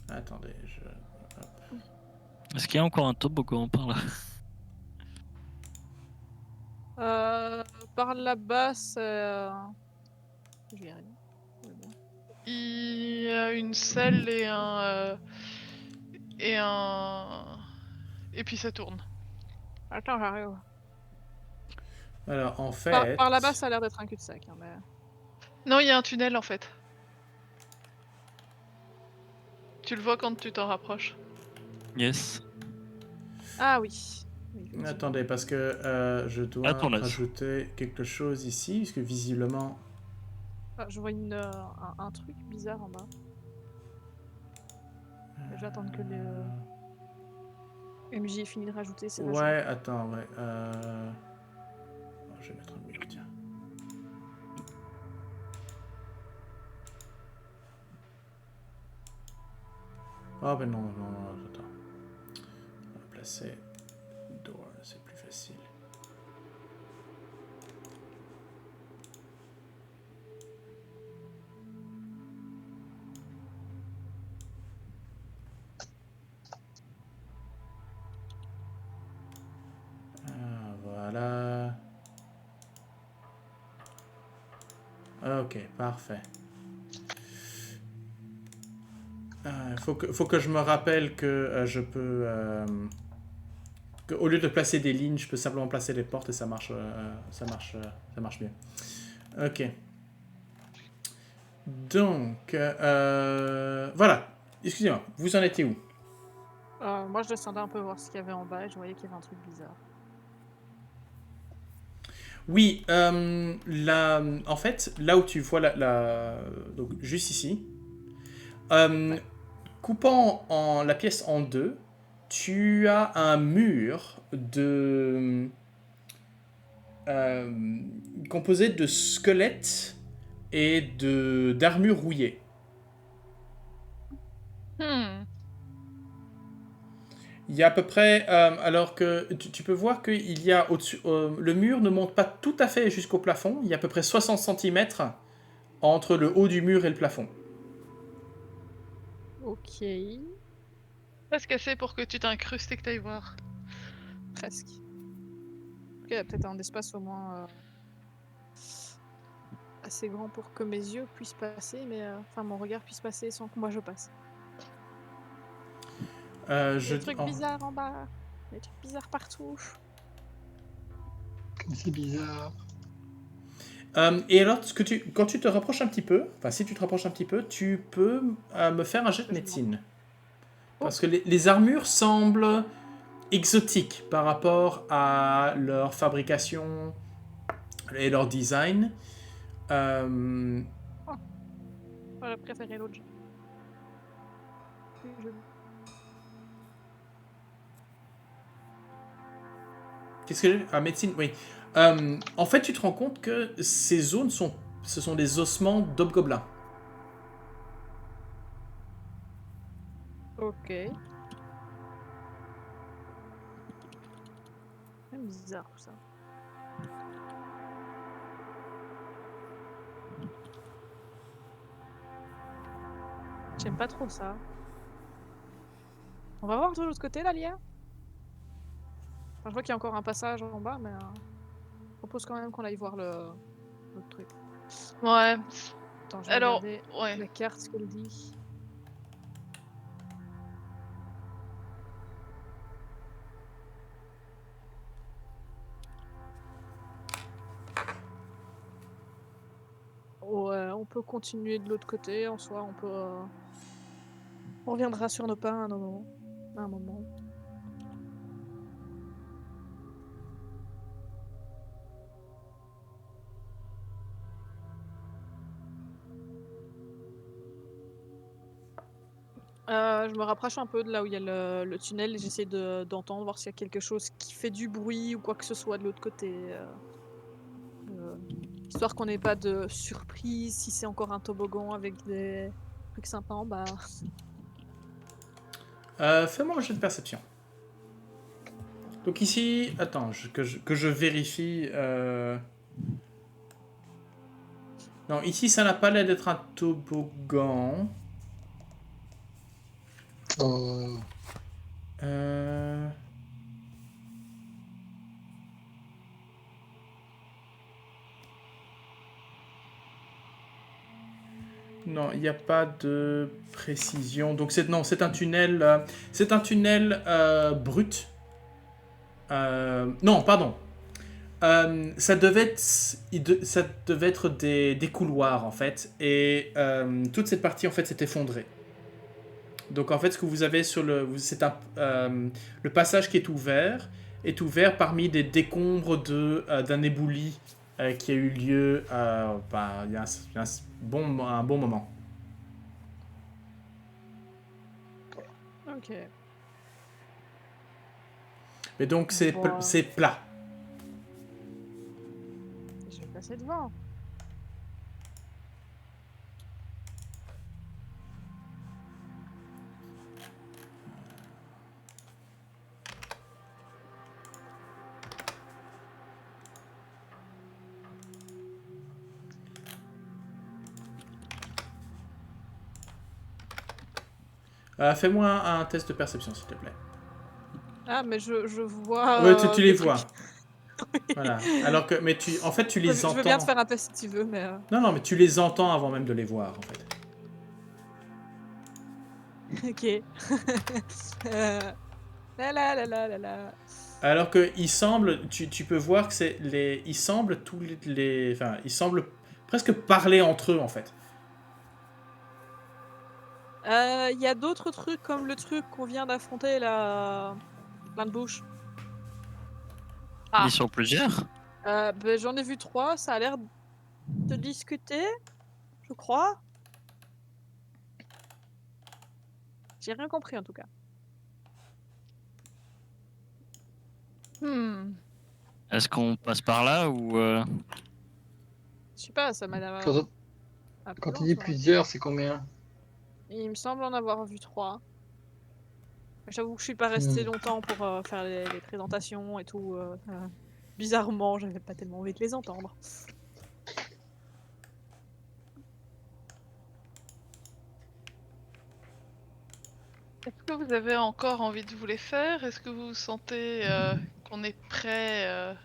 Attendez, je. Est-ce qu'il y a encore un toboggan par là? Par là-bas, c'est. Je vais y arriver. Ouais, bon. Il y a une selle et un... et un... Et puis ça tourne. Attends, j'arrive. Alors, en Par, fait. par là-bas, ça a l'air d'être un cul-de-sac. Hein, mais... Non, il y a un tunnel en fait. Tu le vois quand tu t'en rapproches. Yes. Ah oui. Oui, effectivement. Attendez, parce que je dois À ton aise. rajouter quelque chose ici, puisque visiblement. Ah, je vois un truc bizarre en bas. J'attends que le MJ ait fini de rajouter ses rajouts. Ouais, attends, ouais. Je vais mettre un mur, tiens. Oh, ben non, non, non, attends. On va placer door, c'est plus facile. Voilà. Ok, parfait. Faut que je me rappelle que je peux... au lieu de placer des lignes, je peux simplement placer des portes et ça marche bien. Ok. Donc, voilà. Excusez-moi, vous en étiez où? Moi, je descendais un peu voir ce qu'il y avait en bas et je voyais qu'il y avait un truc bizarre. Oui, en fait, là où tu vois donc juste ici, Ouais. coupant la pièce en deux, tu as un mur composé de squelettes et d'armures rouillées. Il y a à peu près, alors que tu peux voir qu'il y a au-dessus, le mur ne monte pas tout à fait jusqu'au plafond. Il y a à peu près 60 cm entre le haut du mur et le plafond. Ok, Presque assez pour que tu t'incrustes et que t'ailles voir. presque. Ok, il y a peut-être un espace au moins assez grand pour que mes yeux puissent passer, mais enfin mon regard puisse passer sans que moi je passe. Des trucs bizarres en bas, des trucs bizarres partout. C'est bizarre. Et alors, quand tu te rapproches un petit peu, enfin si tu te rapproches un petit peu, tu peux me faire un jet de médecine. Parce que les armures semblent exotiques par rapport à leur fabrication et leur design. J'aurais préféré l'autre. Plus joli. Qu'est-ce que j'ai? Ah, médecine, oui. En fait, tu te rends compte que ces zones ce sont des ossements d'hobgoblins. Ok. C'est bizarre tout ça. J'aime pas trop ça. On va voir de l'autre côté là, Lia. Enfin, je vois qu'il y a encore un passage en bas, mais je propose quand même qu'on aille voir l'autre truc. Ouais. Attends, je vais Alors, regarder ouais. la carte, ce qu'elle dit. Ouais, on peut continuer de l'autre côté. En soi, on peut. On reviendra sur nos pas à un moment. Je me rapproche un peu de là où il y a le tunnel et j'essaie d'entendre, voir s'il y a quelque chose qui fait du bruit ou quoi que ce soit de l'autre côté. Histoire qu'on n'ait pas de surprise si c'est encore un toboggan avec des trucs sympas en bas. Fais-moi un jeu de perception. Donc ici, attends, que je vérifie. Non, ici, ça n'a pas l'air d'être un toboggan. Euh, Euh, Non, il n'y a pas de précision. Donc non, c'est un tunnel. C'est un tunnel brut. Non, pardon. Ça devait être des couloirs en fait, et toute cette partie en fait s'est effondrée. Donc en fait, ce que vous avez c'est le passage qui est ouvert parmi des décombres d'un éboulis qui a eu lieu il y a un bon moment. Ok. Mais donc Bon. c'est plat. Je vais passer devant. Fais-moi un test de perception s'il te plaît. Ah, mais je vois. Ouais, tu les des trucs. vois. Voilà. Alors que, mais en fait, tu les Je veux bien te entends. faire un test si tu veux, mais. Non, mais tu les entends avant même de les voir, en fait. Ok. La la la la la la. Alors que il semble, tu peux voir que ils semblent enfin, ils semblent presque parler entre eux, en fait. Il y a d'autres trucs comme le truc qu'on vient d'affronter là. Plein de bouche. Ah. Ils sont plusieurs. Ben, j'en ai vu 3, ça a l'air de discuter, je crois. J'ai rien compris en tout cas. Est-ce qu'on passe par là ou Je sais pas, ça m'a l'air. quand appelant, il dit ça. plusieurs, c'est combien? Il me semble en avoir vu 3. J'avoue que je suis pas restée Hmm. longtemps pour faire les présentations et tout. Bizarrement, j'avais pas tellement envie de les entendre. Est-ce que vous avez encore envie de vous les faire? Est-ce que vous sentez qu'on est prêt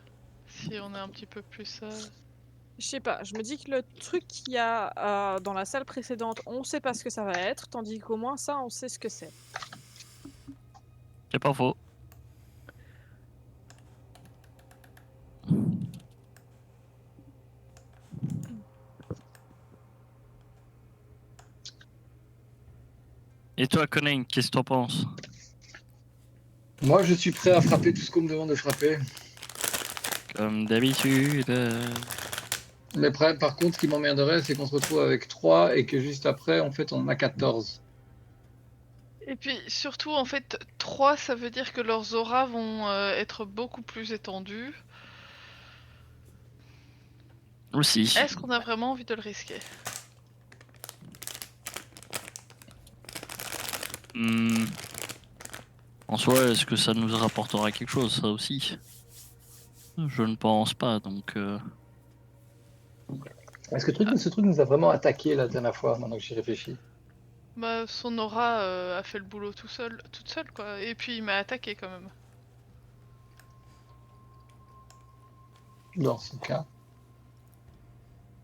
si on est un petit peu plus... Je sais pas, je me dis que le truc qu'il y a dans la salle précédente, on sait pas ce que ça va être, tandis qu'au moins ça, on sait ce que c'est. c'est pas faux. Et toi, Conan, qu'est-ce que t'en penses? Moi, je suis prêt à frapper tout ce qu'on me demande de frapper. Comme d'habitude. Mais par contre, ce qui m'emmerderait, c'est qu'on se retrouve avec 3 et que juste après, en fait, on en a 14. Et puis surtout, en fait, 3, ça veut dire que leurs auras vont être beaucoup plus étendues. Aussi. Est-ce qu'on a vraiment envie de le risquer? En soi, est-ce que ça nous rapportera quelque chose, ça aussi? Je ne pense pas, donc... Est-ce que ce truc nous a vraiment attaqué la dernière fois, maintenant que j'y réfléchis? Bah, son aura a fait le boulot toute seule, quoi. Et puis il m'a attaqué quand même. Dans ce cas.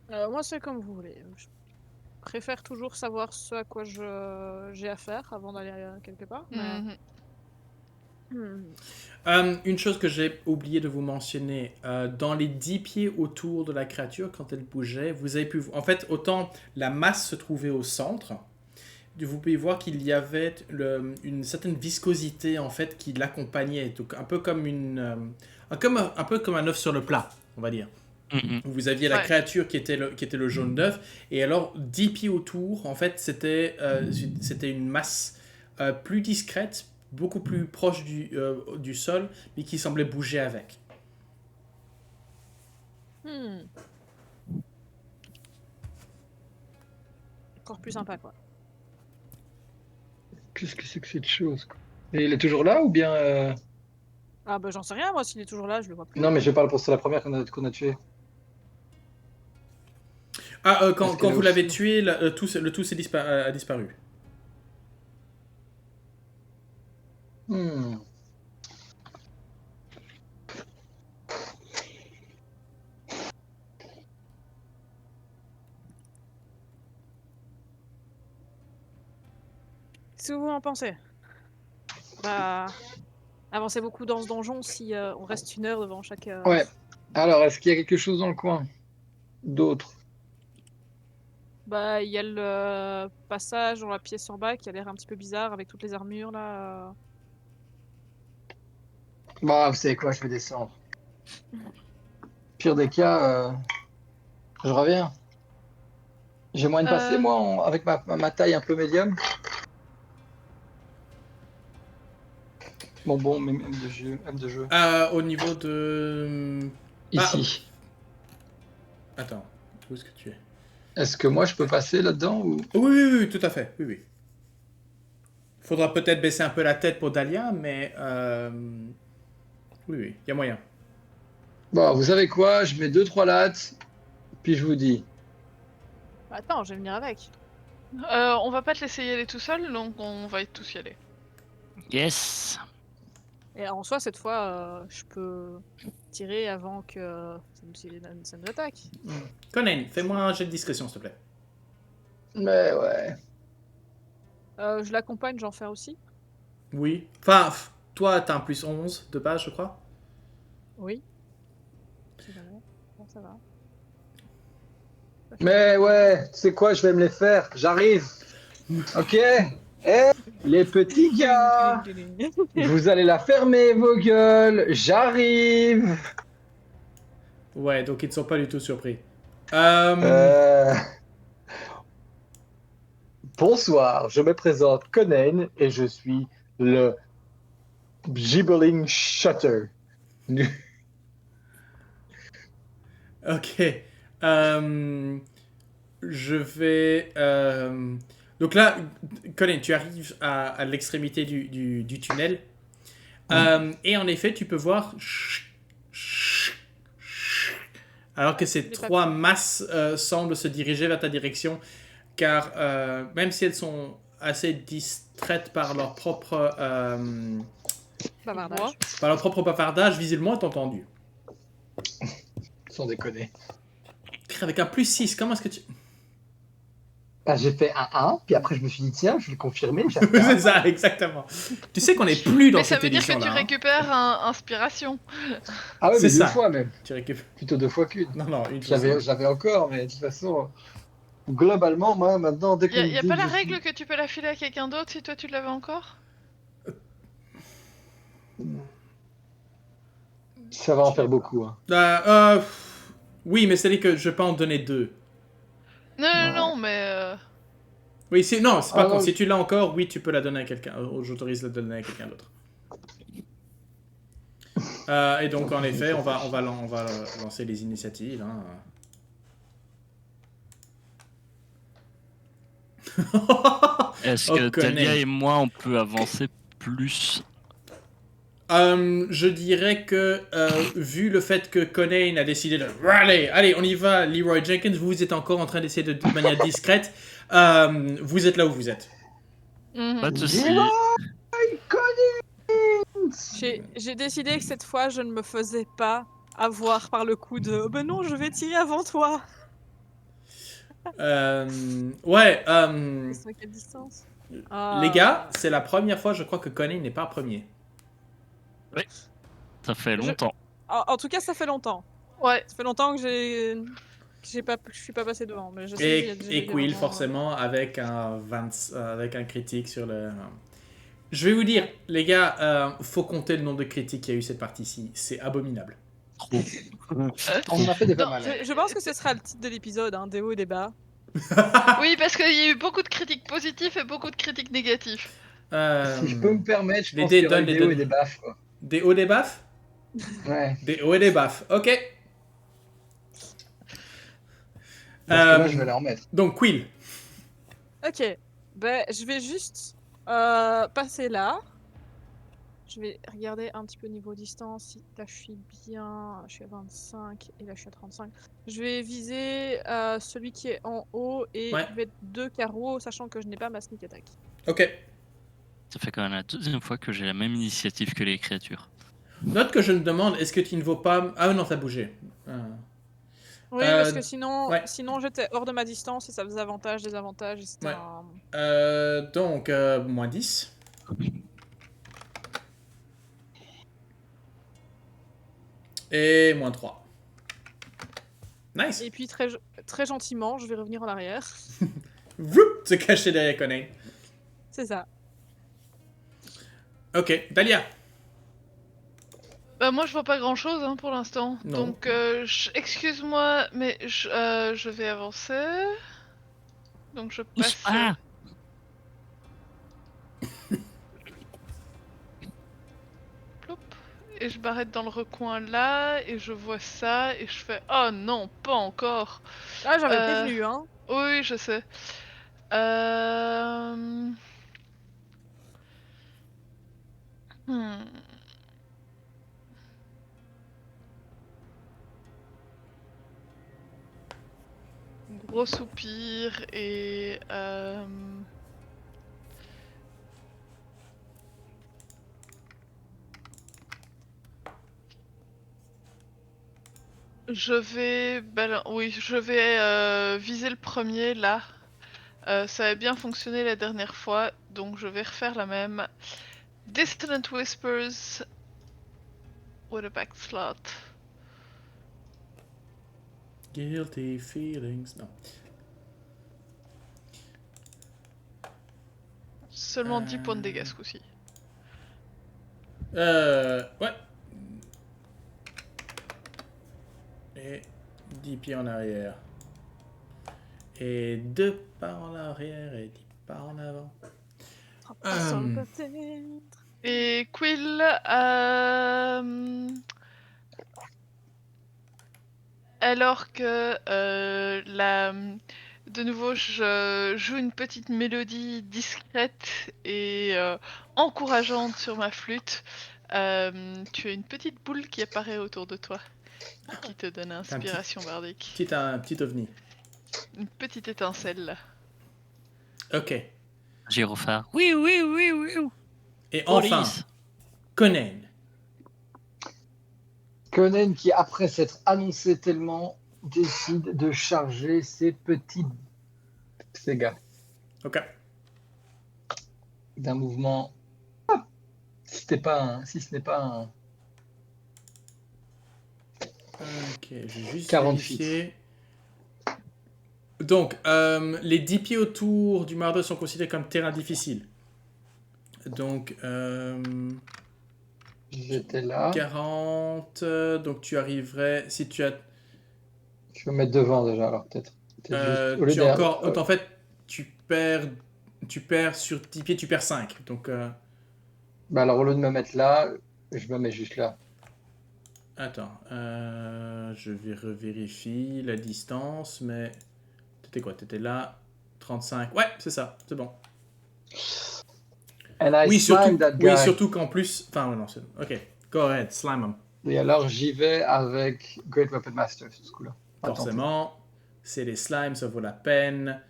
Moi, c'est comme vous voulez. Je préfère toujours savoir ce à quoi j'ai affaire avant d'aller quelque part. Mais... Mhm. Une chose que j'ai oublié de vous mentionner, dans les 10 pieds autour de la créature, quand elle bougeait, vous avez pu... En fait, autant la masse se trouvait au centre, vous pouvez voir qu'il y avait une certaine viscosité en fait qui l'accompagnait, donc un peu comme un peu comme un œuf sur le plat, on va dire. Vous aviez la Ouais. créature qui était le jaune d'œuf, et alors 10 pieds autour, en fait, c'était une masse plus discrète, beaucoup plus proche du sol, mais qui semblait bouger avec. Encore plus sympa, quoi. Qu'est-ce que c'est que cette chose, quoi? Et il est toujours là ou bien Ah bah j'en sais rien, moi, s'il est toujours là, je le vois plus. Non, mais je parle pour c'est la première qu'on a tuée. Ah, Est-ce quand qu'elle est vous au l'avez sol? tué, le tout a disparu. Hmm. Qu'est-ce que vous en pensez? Bah, avancer beaucoup dans ce donjon si on reste 1 heure devant chaque... Ouais. Alors, est-ce qu'il y a quelque chose dans le coin? D'autre? Bah, il y a le passage dans la pièce en bas qui a l'air un petit peu bizarre avec toutes les armures là. Bah, vous savez quoi, je vais descendre. Pire des cas, je reviens. J'ai moyen de passer, Euh, moi, avec ma taille un peu médium. Bon, mais M de jeu. Au niveau de... Ah, Ici. attends, où est-ce que tu es? Est-ce que moi, je peux passer là-dedans ou... Oui, tout à fait, oui. Faudra peut-être baisser un peu la tête pour Dahlia, mais... Oui, il y a moyen. Bon, vous savez quoi? Je mets 2-3 lattes, puis je vous dis. Bah, attends, je vais venir avec. on va pas te laisser y aller tout seul, donc on va tous y aller. Yes. Et en soi, cette fois, je peux tirer avant que ça nous attaque. Conan, fais-moi un jet de discrétion, s'il te plaît. Mais ouais. Je l'accompagne, j'en fais aussi. Oui. Enfin, toi, t'as un plus 11 de base, je crois. Oui. Si jamais. Bon, ça va. Mais ouais, tu sais quoi, je vais me les faire. J'arrive. Ok? Eh, les petits gars, vous allez la fermer, vos gueules. J'arrive. Ouais, donc ils ne sont pas du tout surpris. Bonsoir, je me présente Conan et je suis le Gibbering Shutter. Ok. Je vais... Donc là, Colin, tu arrives à l'extrémité du tunnel. Et en effet, tu peux voir... Alors que ces Les trois papillons. masses semblent se diriger vers ta direction. Car même si elles sont assez distraites Bavardage. par leur propre bavardage, visiblement, elles t'ont entendu. Sans déconner. Avec un plus 6, comment est-ce que tu... Bah, j'ai fait un 1, puis après je me suis dit, tiens, je vais le confirmer. J'ai fait C'est un. ça, exactement. Tu sais qu'on n'est plus dans Mais ça cette veut dire que édition-là. tu hein. récupères inspiration. Ah ouais, C'est mais deux ça. fois même. Tu récupères... Plutôt 2 fois qu'une. Non, une fois. J'avais encore, mais de toute façon, globalement, moi, maintenant, dès que Y a dès pas que la je règle que tu peux la filer à quelqu'un d'autre si toi tu l'avais encore? ça va en faire beaucoup. Hein. Oui, mais c'est-à-dire que je peux en donner 2. Non, mais... Oui, non, c'est pas Ah, con. non, Si tu l'as encore, oui, tu peux la donner à quelqu'un. J'autorise la donner à quelqu'un d'autre. Et donc, en effet, on va lancer les initiatives. Hein. Est-ce Oh, que Conan. Talia et moi, on peut avancer plus? Je dirais que, vu le fait que Conan a décidé de... Allez, on y va, Leroy Jenkins, vous êtes encore en train d'essayer de manière discrète. Vous êtes là où vous êtes. Pas de soucis. Leroy Collins. J'ai décidé que cette fois, je ne me faisais pas avoir par le coup de oh ben non, je vais tirer avant toi. Ouais, C'est à quelle distance? les gars, c'est la première fois, je crois, que Conan n'est pas premier. Ça fait longtemps. En tout cas, ça fait longtemps. Ouais. Ça fait longtemps que je suis pas passé devant. Mais je sais qu'il y a déjà Et eu des Quill, moments, forcément, avec un critique sur le... Je vais vous dire, les gars, faut compter le nombre de critiques qu'il y a eu cette partie-ci. C'est abominable. Trop. On en a fait des pas Non, mal. hein. Je pense que ce sera le titre de l'épisode, hein, des hauts et des bas. Oui, parce qu'il y a eu beaucoup de critiques positives et beaucoup de critiques négatives. Si je peux me permettre, je les pense dés qu'il y aura donnent des les hauts données. et des baffes. Quoi. Des hauts, des baffes? Ouais. Des hauts et des baffes, ok. Parce que là, je vais les remettre. Donc, Quill. Ok, ben je vais juste passer là. Je vais regarder un petit peu niveau distance. Si là je suis bien, je suis à 25 et là je suis à 35. Je vais viser celui qui est en haut et Ouais. mettre 2 carreaux, sachant que je n'ai pas ma sneak attack. Ok. Ça fait quand même la deuxième fois que j'ai la même initiative que les créatures. Note que je me demande, est-ce que tu ne vaux pas... Ah non, t'as bougé. Oui, parce que ouais. sinon j'étais hors de ma distance et ça faisait avantage, désavantage. Et c'était Ouais. Donc, moins 10. Et moins 3. Nice. Et puis très gentiment, je vais revenir en arrière. Vroup, se cacher derrière Conan. C'est ça. Ok, Dahlia. Bah moi je vois pas grand chose pour l'instant. Non. Donc excuse-moi mais je vais avancer. Donc je passe. Ah Plop. Et je m'arrête dans le recoin là et je vois ça et je fais oh non pas encore. Ah, j'avais Euh, prévenu, hein. Oui je sais. Hmm. Gros soupir et je vais oui je vais viser le premier là. Ça a bien fonctionné la dernière fois donc je vais refaire la même. Dissonant Whispers with a back slot. Guilty feelings. Non. Seulement 10 points de dégâts ce coup-ci. Ouais. Et 10 pieds en arrière. Et 2 pas en arrière et 10 pas en avant. Sur le côté. Et Quill, alors que de nouveau je joue une petite mélodie discrète et encourageante sur ma flûte, tu as une petite boule qui apparaît autour de toi qui te donne inspiration bardique. Un petit ovni. Une petite étincelle. Ok. Gyrophare. Oui, oui, oui, oui. Et enfin, Police. Conan. Conan qui, après s'être annoncé tellement, décide de charger ses petits gars Ok. d'un mouvement. Si ce n'est pas un Ok, je vais juste 40 vérifier. Donc, les 10 pieds autour du Mardeau sont considérés comme terrain difficile. Donc, J'étais là. 40. Donc, tu arriverais. Si tu as. Je vais me mettre devant déjà, alors peut-être. Juste au lieu tu as derrière- encore. En fait, tu perds sur 10 pieds, tu perds 5. Donc, Bah alors au lieu de me mettre là, je me mets juste là. attends. Je vais revérifier la distance, mais. T'étais quoi? T'étais là. 35. Ouais, c'est ça. C'est bon. And I Oui, slime that guy. surtout qu'en plus. Enfin, ouais, non, c'est. Ok. Go ahead, slime him. Et alors j'y vais avec Great Weapon Master ce coup-là. Forcément. C'est les slimes, ça vaut la peine.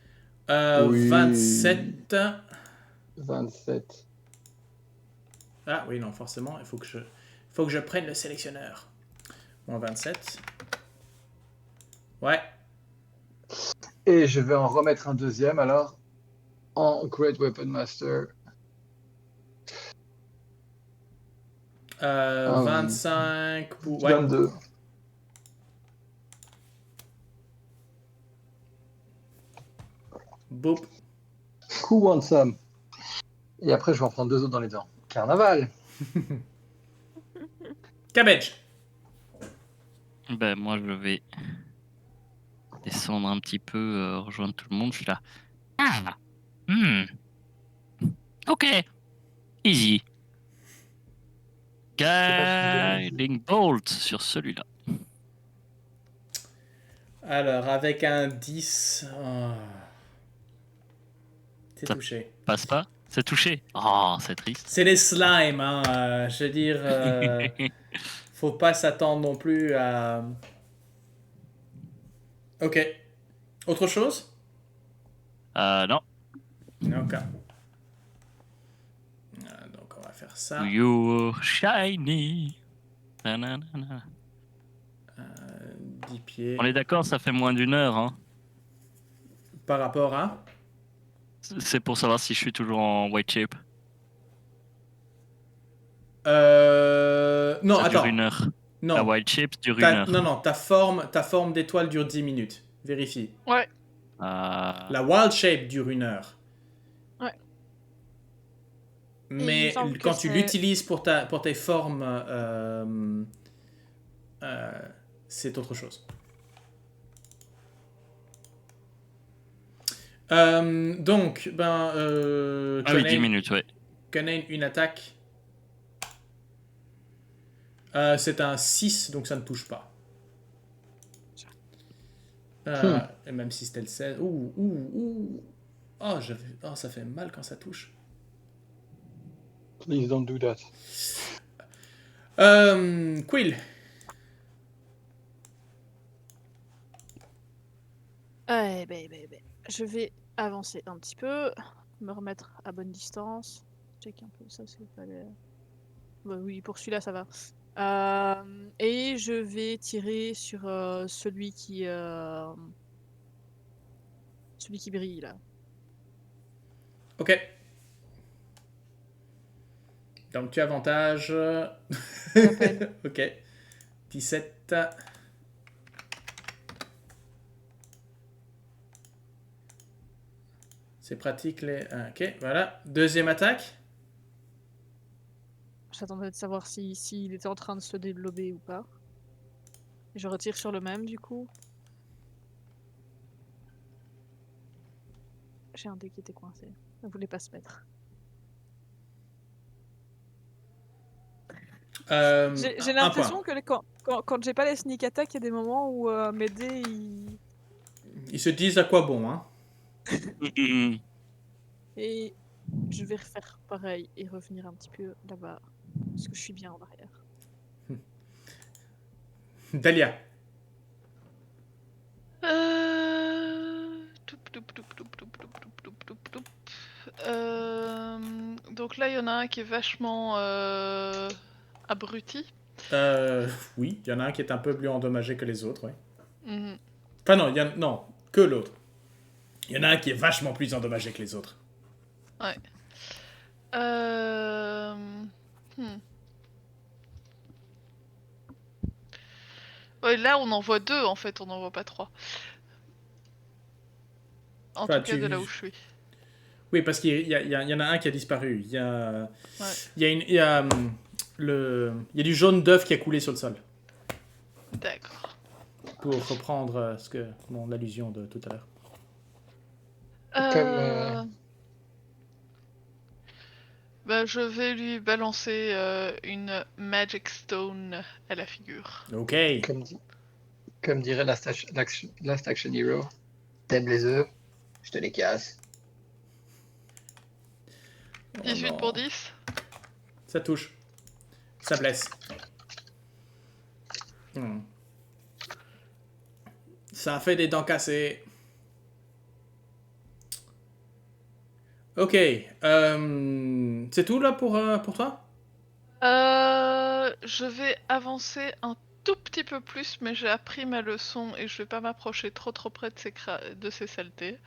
Oui. 27. 27. Ah oui, non, forcément, il faut que je prenne le sélectionneur. Moins 27. Ouais. Et je vais en remettre un deuxième alors en Great Weapon Master. 25 pour. Ouais. 22. Boop. Who wants some? Et après je vais en prendre deux autres dans les dents. Carnaval. Cabbage. Ben, moi, je vais descendre un petit peu, rejoindre tout le monde. Je suis là. Ah. Ok. Easy. Guiding Bolt sur celui-là. Alors, avec un 10. Oh. C'est Ça touché. passe pas? C'est touché. Oh, c'est triste. C'est les slimes, hein. Je veux dire, faut pas s'attendre non plus à. Ok. Autre chose? Non. Ok. Donc on va faire ça. You're shiny. Nanana. 10 pieds. On est d'accord, ça fait moins d'1 heure. Hein. Par rapport à. C'est pour savoir si je suis toujours en white shape. Non, Ça attends. dure 1 heure. La Non. white shape dure 1 heure. Non, ta forme d'étoile dure 10 minutes. Vérifie. Ouais. La wild shape dure 1 heure. Ouais. il Mais me semble que quand tu c'est- l'utilises pour tes formes, c'est autre chose. Donc, Ah oui, 10 Conan, minutes, ouais. Conan, une attaque. C'est un 6, donc ça ne touche pas. Et même si c'était le 16. Ouh. Oh, ça fait mal quand ça touche. Please don't do that. Quill. Je vais avancer un petit peu, me remettre à bonne distance. Check un peu, ça c'est pas le... Bah oui, pour celui-là ça va. Et je vais tirer sur celui qui brille là. Ok. Donc tu as avantage. Pas la peine. Ok. 17. C'est pratique les. Ok, voilà. Deuxième attaque. J'attendais de savoir s'il était en train de se développer ou pas. Et je retire sur le même du coup. J'ai un dé qui était coincé. Il voulait pas se mettre. J'ai Un l'impression point. que quand j'ai pas les sneak attack, il y a des moments où mes dés Ils se disent à quoi bon, hein. Et je vais refaire pareil et revenir un petit peu là-bas. Parce que je suis bien en arrière. Dahlia. Donc là, il y en a un qui est vachement abruti. Oui, il y en a un qui est un peu plus endommagé que les autres, oui. Mhm. Enfin non, non, que l'autre. Il y en a un qui est vachement plus endommagé que les autres. Ouais. Hmm. Ouais, là, on en voit 2 en fait, on n'en voit pas 3. En Enfin, tout cas, de là où je suis. Oui, parce qu'il y en a un qui a disparu. Il y a, Ouais. il y a du jaune d'œuf qui a coulé sur le sol. D'accord. Pour reprendre mon allusion de tout à l'heure. Bah, je vais lui balancer une Magic Stone à la figure. Ok. Comme dirait Last Action Hero, t'aimes les œufs, je te les casse. 18 non. pour 10. Ça touche. Ça blesse. Ça a fait des dents cassées. Ok. C'est tout là pour toi? Je vais avancer un tout petit peu plus, mais j'ai appris ma leçon et je vais pas m'approcher trop près de ces saletés.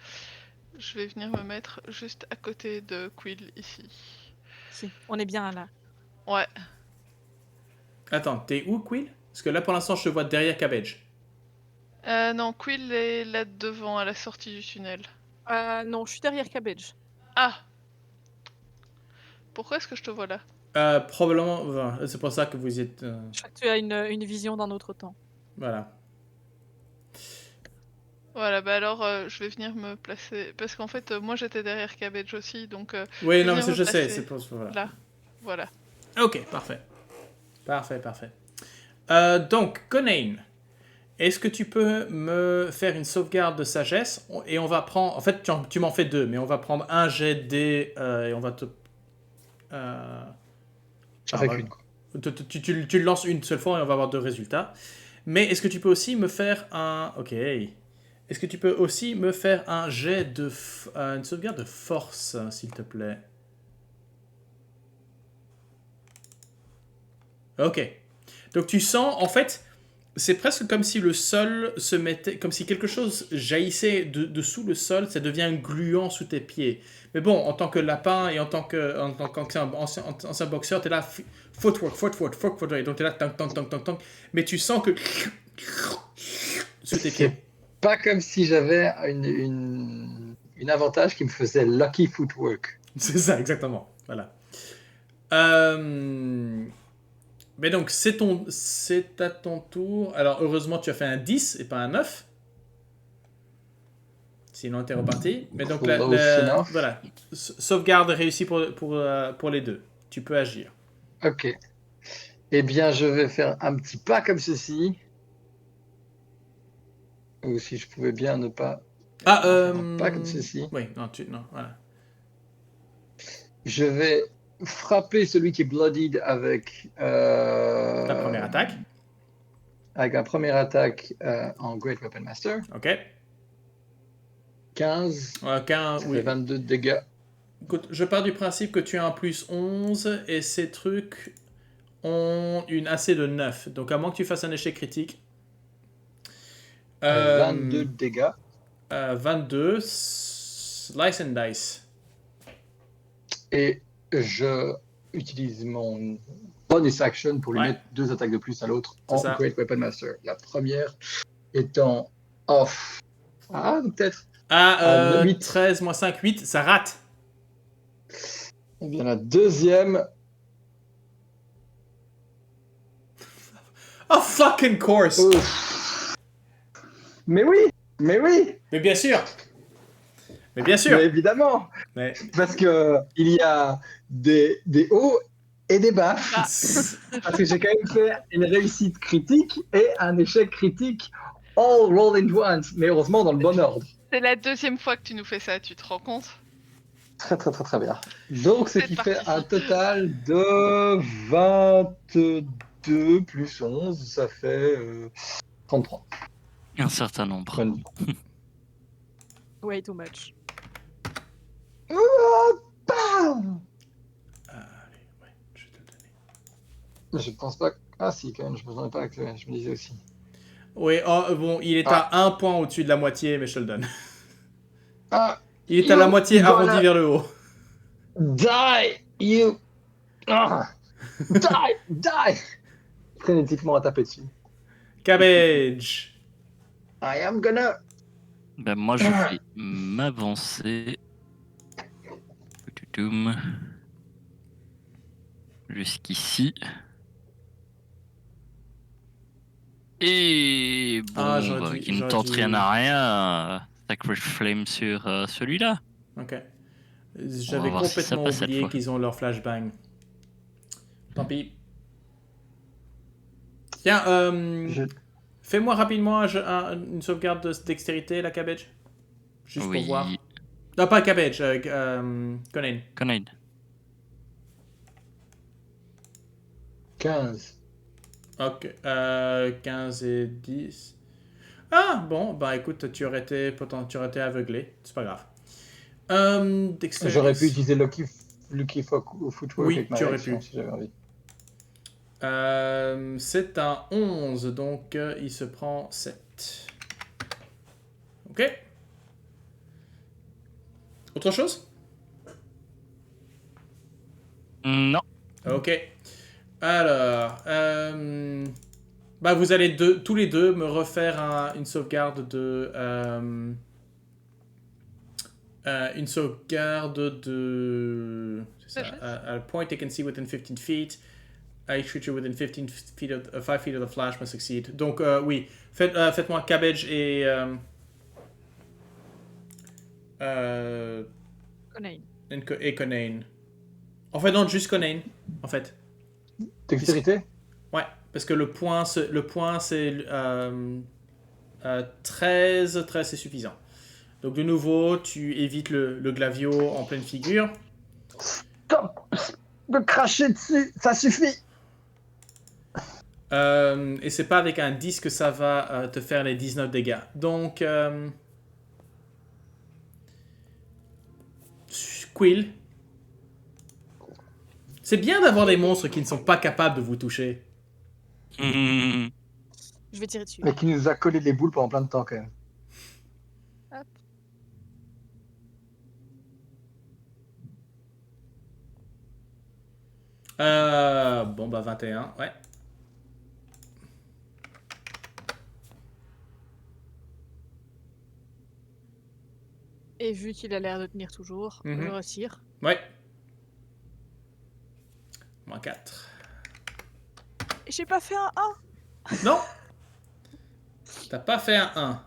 Je vais venir me mettre juste à côté de Quill ici. Si, on est bien là. Ouais. Attends, t'es où, Quill? Parce que là, pour l'instant, je te vois derrière Cabbage. Non, Quill est là devant, à la sortie du tunnel. Non, je suis derrière Cabbage. Ah! Pourquoi est-ce que je te vois là? Probablement, enfin, c'est pour ça que vous êtes... Je crois que tu as une vision d'un autre temps. Voilà. Voilà, bah alors je vais venir me placer. Parce qu'en fait, moi j'étais derrière Cabbage aussi, donc. Oui, je non, vais mais venir je me sais, placer c'est pour... Voilà. Là, voilà. Ok, parfait. Parfait. Donc, Conan. est-ce que tu peux me faire une sauvegarde de sagesse? Et on va prendre... En fait, tu m'en fais 2, mais on va prendre un jet de dés et on va te... Avec ouais. une, quoi. Tu le lances une seule fois et on va avoir 2 résultats. Mais est-ce que tu peux aussi me faire un... Ok. Est-ce que tu peux aussi me faire un jet de... une sauvegarde de force, s'il te plaît? Ok. Donc tu sens, en fait, c'est presque comme si le sol se mettait... Comme si quelque chose jaillissait dessous le sol, ça devient gluant sous tes pieds. Mais bon, en tant que lapin et en tant qu'ancien boxeur, t'es là... Footwork. Donc t'es là... Tank. Mais tu sens que... sous tes pieds. Pas comme si j'avais une avantage qui me faisait lucky footwork. C'est ça, exactement. Voilà. Mais donc, c'est à ton tour. Alors, heureusement, tu as fait un 10 et pas un 9. Sinon, t'es reparti. Mais donc, voilà. Sauvegarde réussie pour les deux. Tu peux agir. Ok. Eh bien, je vais faire un petit pas comme ceci. Ou si je pouvais bien ne pas... Pas comme ceci. Oui, non, voilà. Je vais frapper celui qui est bloodied avec... Ta première attaque. Avec un première attaque en Great Weapon Master. Ok. 15. 15, Ça oui. fait 22 de dégâts. Écoute, je pars du principe que tu as un plus 11 et ces trucs ont une AC de 9. Donc, à moins que tu fasses un échec critique. 22 de dégâts. 22. Slice and dice. Et je utilise mon bonus action pour lui mettre 2 attaques de plus à l'autre en ça. Great Weapon Master. La première étant off. Ah, peut-être. 8. 13 moins 5, 8. Ça rate. Et bien la deuxième. Oh, fucking course. Mais oui. Mais bien sûr. Mais évidemment. Mais... Parce que il y a des hauts et des bas. Parce que j'ai quand même fait une réussite critique et un échec critique all rolled into once. Mais heureusement dans le bon ordre. C'est la deuxième fois que tu nous fais ça, tu te rends compte? Très bien. Donc ce qui fait un total de 22 plus 11, ça fait 33. Un certain nombre. Way too much. Bam. Allez, ouais, je vais te le donner. Je pense pas. Ah si, quand même, je me demandais pas que je me disais aussi. Oui, bon, il est à 1 point au-dessus de la moitié, mais je te le donne. Il est à la moitié arrondi vers le haut. Die, you. Die. Frénétiquement à taper dessus. Cabbage. I am gonna. Ben moi, je vais m'avancer. Jusqu'ici. Et bon, qui ne tente rien à rien. Sacred Flame sur celui-là. Ok. J'avais complètement oublié qu'ils ont leur flashbang. Tant pis. Tiens, fais-moi rapidement une sauvegarde de dextérité, la Cabbage. Juste pour voir. Non, pas Cabbage, Conan. 15. Ok, 15 et 10. Ah, bon, bah écoute, tu aurais été aveuglé. C'est pas grave. J'aurais pu utiliser Lucky Footwork oui, avec ma tu aurais réaction, pu. si j'avais envie. C'est un 11, donc il se prend 7. Ok. Autre chose? Non. Ok. Alors, bah vous allez tous les deux me refaire une sauvegarde de... une sauvegarde de... C'est ça. A point they can see within 15 feet. Each creature within 5 feet of the flash must succeed. Donc, oui. Faites-moi Cabbage et... Conan. Et Conan. En fait, non, juste Conan, en fait. Dextérité? Ouais, parce que le point c'est 13, c'est suffisant. Donc de nouveau, tu évites le glavio en pleine figure. Stop de cracher dessus, ça suffit. Et c'est pas avec un 10 que ça va te faire les 19 dégâts. Donc, Quill. C'est bien d'avoir des monstres qui ne sont pas capables de vous toucher. Je vais tirer dessus. Mais qui nous a collé les boules pendant plein de temps quand même. Hop. Bon, bah 21, ouais. Et vu qu'il a l'air de tenir toujours, Mhm. je retire. Ouais. Moins 4. Et j'ai pas fait un 1. Non. T'as pas fait un 1.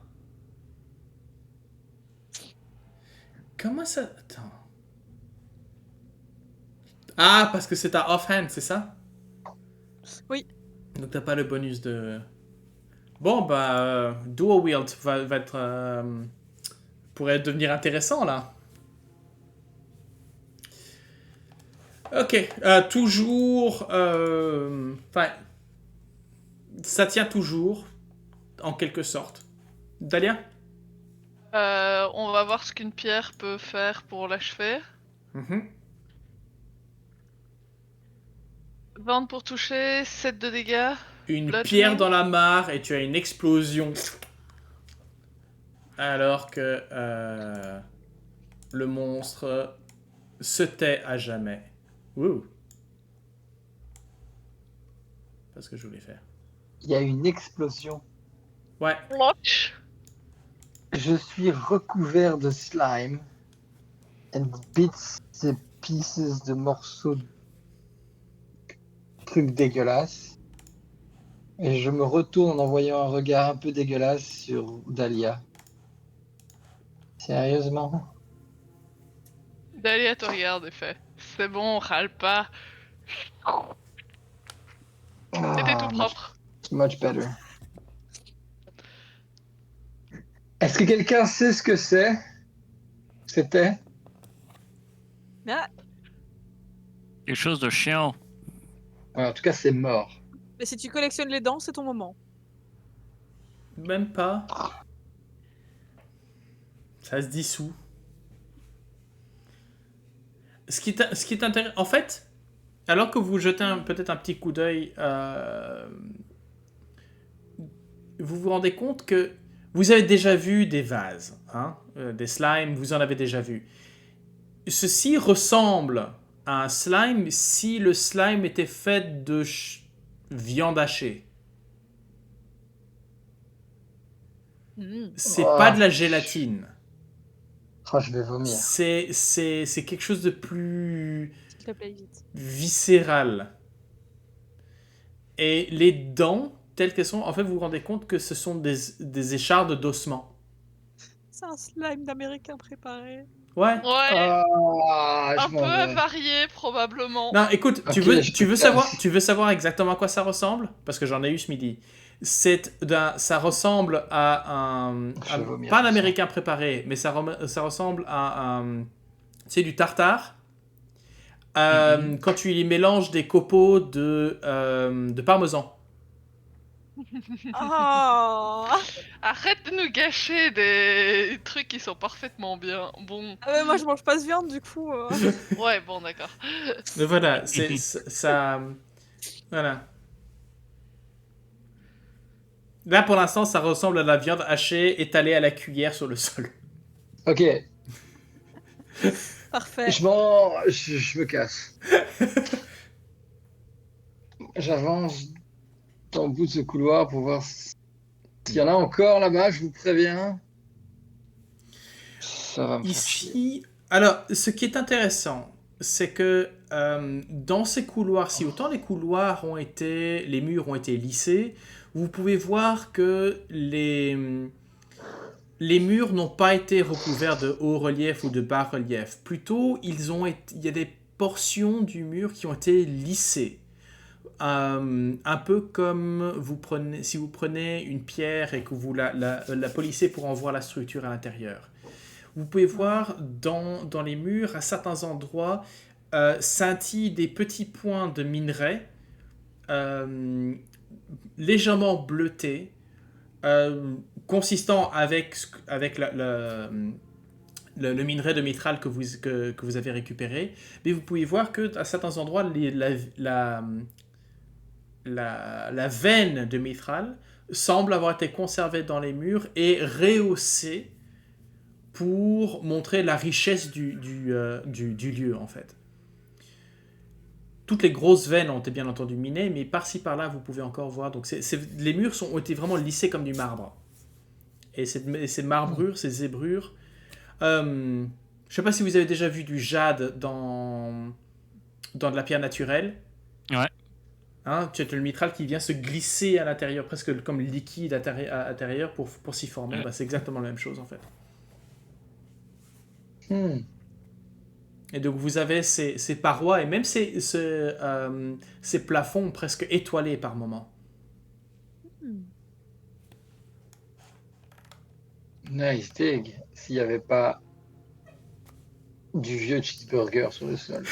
Comment ça... Attends. Ah, parce que c'est ta offhand, c'est ça? Oui. Donc t'as pas le bonus de... Bon, bah... Dual Wield va être... pourrait devenir intéressant, là. Ok. Toujours... Enfin... ça tient toujours, en quelque sorte. Dahlia? On va voir ce qu'une pierre peut faire pour l'achever. Mhm. 20 pour toucher, 7 de dégâts. Une Bludgeoning. pierre dans la mare et tu as une explosion. Alors que le monstre se tait à jamais. Ouh. C'est pas ce que je voulais faire. Il y a une explosion. Ouais. Plotch. Je suis recouvert de slime and bits et pieces de morceaux de trucs dégueulasses. Et je me retourne en envoyant un regard un peu dégueulasse sur Dahlia. Sérieusement? Dahlia te regarde et fait. C'est bon, râle pas. C'était tout propre. Much better. Est-ce que quelqu'un sait ce que c'est? C'était? Ah, Quelque chose de chiant. Ouais, en tout cas, c'est mort. mais si tu collectionnes les dents, c'est ton moment. Même pas. Ça se dissout. Ce qui est intéressant... En fait, alors que vous jetez peut-être un petit coup d'œil, vous vous rendez compte que vous avez déjà vu des vases, hein, des slimes, vous en avez déjà vu. Ceci ressemble à un slime si le slime était fait de viande hachée. C'est Oh. pas de la gélatine. Oh, je vais vomir. C'est quelque chose de plus S'il te plaît, vite. viscéral. Et les dents, telles qu'elles sont, en fait, vous vous rendez compte que ce sont des échardes d'ossements. C'est un slime d'américain préparé. Ouais. Ouais, Ah, un je m'en peu vais. avarié probablement. Non, écoute, Ok, tu je veux casse. tu veux savoir exactement à quoi ça ressemble? Parce que j'en ai eu ce midi. Ça ressemble à Je vais vomir pas un tout ça. américain préparé, mais ça ressemble à un, tu sais, du tartare. Quand tu y mélanges des copeaux de parmesan. Oh Arrête de nous gâcher des trucs qui sont parfaitement bien. Bon, Ah ouais, moi je mange pas de viande du coup. ouais, bon, d'accord. Mais voilà, ça. Voilà. Là, pour l'instant, ça ressemble à de la viande hachée étalée à la cuillère sur le sol. Ok, Parfait. je me casse. J'avance dans le bout de ce couloir pour voir s'il y en a encore là-bas, je vous préviens. Ça va me faire chier. Ici, alors, ce qui est intéressant, c'est que dans ces couloirs-ci, autant les murs ont été lissés, vous pouvez voir que les murs n'ont pas été recouverts de haut relief ou de bas relief. Plutôt, il y a des portions du mur qui ont été lissées. un peu comme si vous prenez une pierre et que vous la polissez pour en voir la structure à l'intérieur. Vous pouvez voir dans les murs, à certains endroits, scintillent des petits points de minerai légèrement bleutés, consistant avec le minerai de mitral que vous avez récupéré. Mais vous pouvez voir qu'à certains endroits, la veine de mitral semble avoir été conservée dans les murs et rehaussée pour montrer la richesse du lieu, en fait. Toutes les grosses veines ont été bien entendu minées, mais par-ci par-là, vous pouvez encore voir. Donc les murs ont été vraiment lissés comme du marbre. Et ces marbrures, ces zébrures... je ne sais pas si vous avez déjà vu du jade dans de la pierre naturelle. Ouais. Hein, tu as le mitral qui vient se glisser à l'intérieur, presque comme liquide à l'intérieur pour s'y former. Ouais. Bah, c'est exactement la même chose, en fait. Et donc vous avez ces parois et même ces plafonds presque étoilés par moments. Nice dig. S'il n'y avait pas du vieux cheeseburger sur le sol.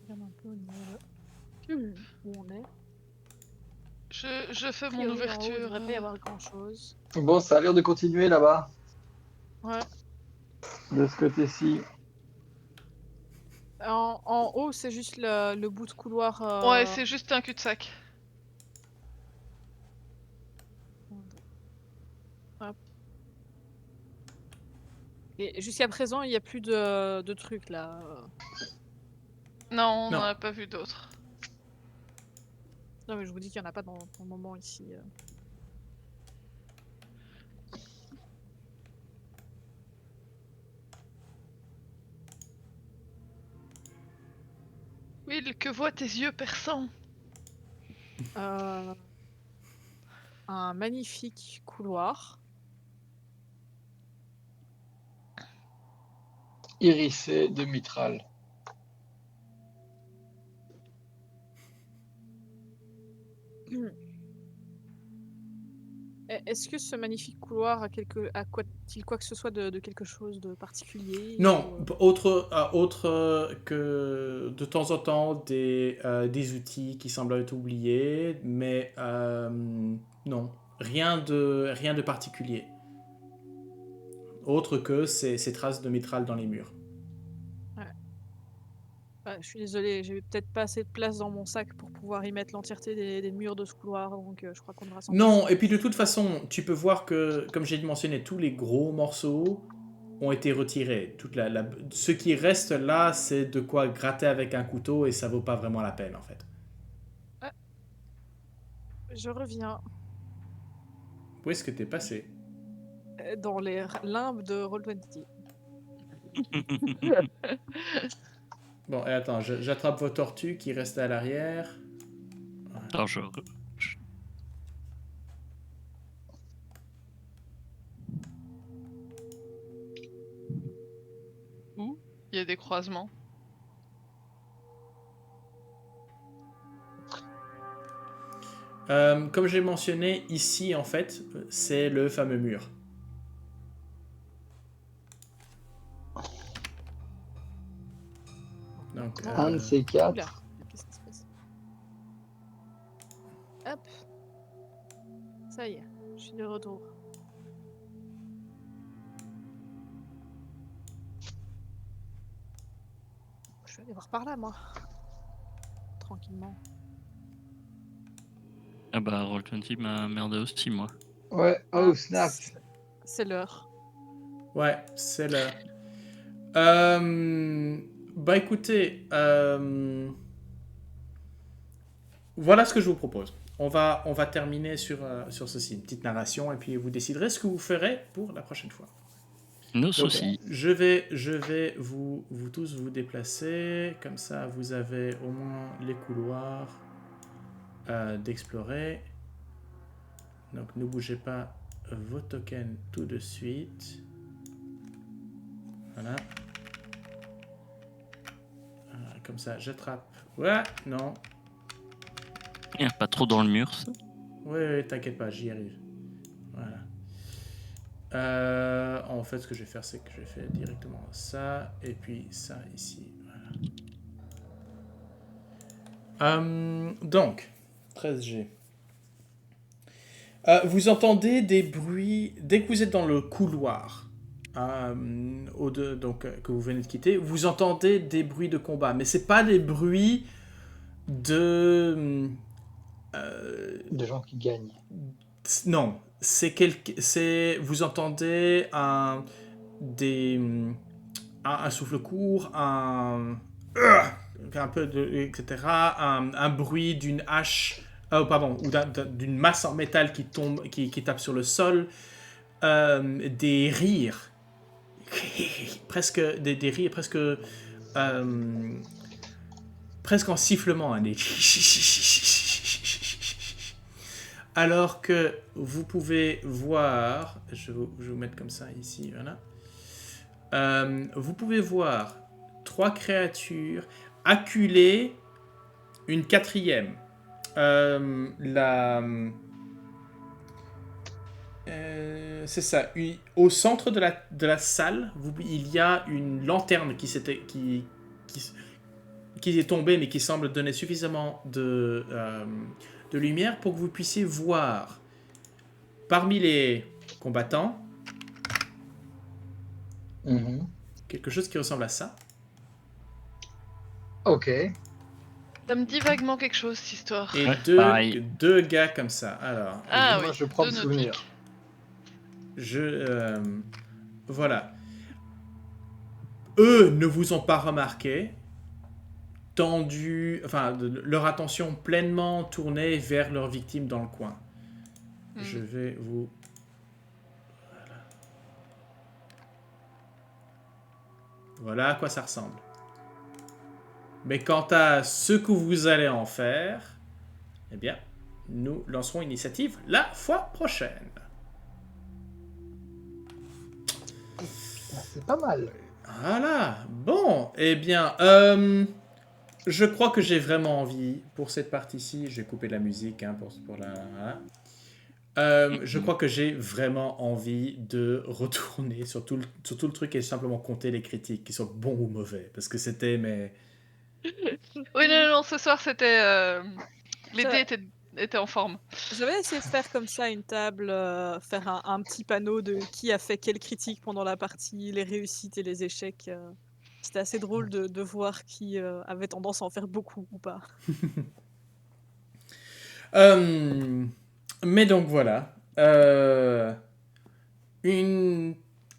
Regarde un peu au niveau où on est. Je fais A mon priori, en haut, il ouverture. devrait pas y avoir grand chose. Bon, ça a l'air de continuer là-bas, Ouais. de ce côté-ci. En haut, c'est juste le bout de couloir. Ouais, c'est juste un cul-de-sac. Hop. Et jusqu'à présent, il n'y a plus de trucs là. Non, on Non. n'en a pas vu d'autres. Non, mais je vous dis qu'il n'y en a pas dans le moment ici. Will, que voient tes yeux perçants? Un magnifique couloir. Irisé de mitral. Est-ce que ce magnifique couloir a quoi que ce soit de quelque chose de particulier Non, ou, autre que de temps en temps des outils qui semblent être oubliés, mais non, rien de particulier. Autre que ces traces de mitral dans les murs. Je suis désolée, j'ai peut-être pas assez de place dans mon sac pour pouvoir y mettre l'entièreté des murs de ce couloir, donc je crois qu'on devra s'en Non, passer. et puis de toute façon, tu peux voir que, comme j'ai mentionné, tous les gros morceaux ont été retirés. Ce qui reste là, c'est de quoi gratter avec un couteau et ça vaut pas vraiment la peine en fait. Je reviens Où est-ce que t'es passé? dans les limbes de Roll20. Bon, et attends, j'attrape vos tortues qui restent à l'arrière. Attends, Où il y a des croisements. Comme j'ai mentionné, ici en fait, c'est le fameux mur. Donc, Un de ces quatre. Oula, qu'est-ce qui se passe? Hop. Ça y est, je suis de retour. Je vais aller voir par là, moi. Tranquillement. Ah bah, Roll20 m'a merdé aussi, moi. Ouais, oh snap. C'est l'heure. ouais, c'est là. Bah écoutez, voilà ce que je vous propose. On va terminer sur ceci, une petite narration, et puis vous déciderez ce que vous ferez pour la prochaine fois. Nos Donc, soucis. je vais vous tous vous déplacer, comme ça vous avez au moins les couloirs d'explorer. Donc ne bougez pas vos tokens tout de suite. Voilà. Comme ça, j'attrape. Ouais, non. Il n'y a pas trop dans le mur, ça. Ouais, t'inquiète pas, j'y arrive. Voilà. En fait, ce que je vais faire, c'est que je vais faire directement ça, et puis ça ici. Voilà. Donc, 13G. Vous entendez des bruits, dès que vous êtes dans le couloir, donc, que vous venez de quitter, vous entendez des bruits de combat, mais c'est pas des bruits de... De gens qui gagnent. Non, vous entendez un souffle court, un peu etc. Un bruit d'une hache, pardon, ou d'une masse en métal qui tombe, qui tape sur le sol, des rires, presque des rires presque en sifflement, hein, des... Alors que vous pouvez voir, je vais vous mettre comme ça ici, voilà. Vous pouvez voir 3 créatures acculer une 4e. C'est ça. Au centre de la salle, il y a une lanterne qui est tombée, mais qui semble donner suffisamment de lumière pour que vous puissiez voir parmi les combattants quelque chose qui ressemble à ça. Ok. Ça me dit vaguement quelque chose, cette histoire. Et pareil. deux gars comme ça. Alors, Ah moi, oui, je prends de le nos souvenir. pics. Voilà. Eux ne vous ont pas remarqué. Leur attention pleinement tournée vers leur victime dans le coin. Je vais vous... Voilà à quoi ça ressemble. Mais quant à ce que vous allez en faire, eh bien, nous lancerons initiative la fois prochaine. C'est pas mal. Voilà. Bon, eh bien, je crois que j'ai vraiment envie, pour cette partie-ci, je vais couper la musique pour la... Voilà. Je crois que j'ai vraiment envie de retourner sur tout le truc et simplement compter les critiques, qui sont bons ou mauvais. Parce que c'était, mais... Oui, non, ce soir, c'était... Les dés étaient en forme. J'avais essayé de faire comme ça une table, faire un petit panneau de qui a fait quelle critique pendant la partie, les réussites et les échecs. C'était assez drôle de voir qui avait tendance à en faire beaucoup ou pas. Mais donc voilà. Un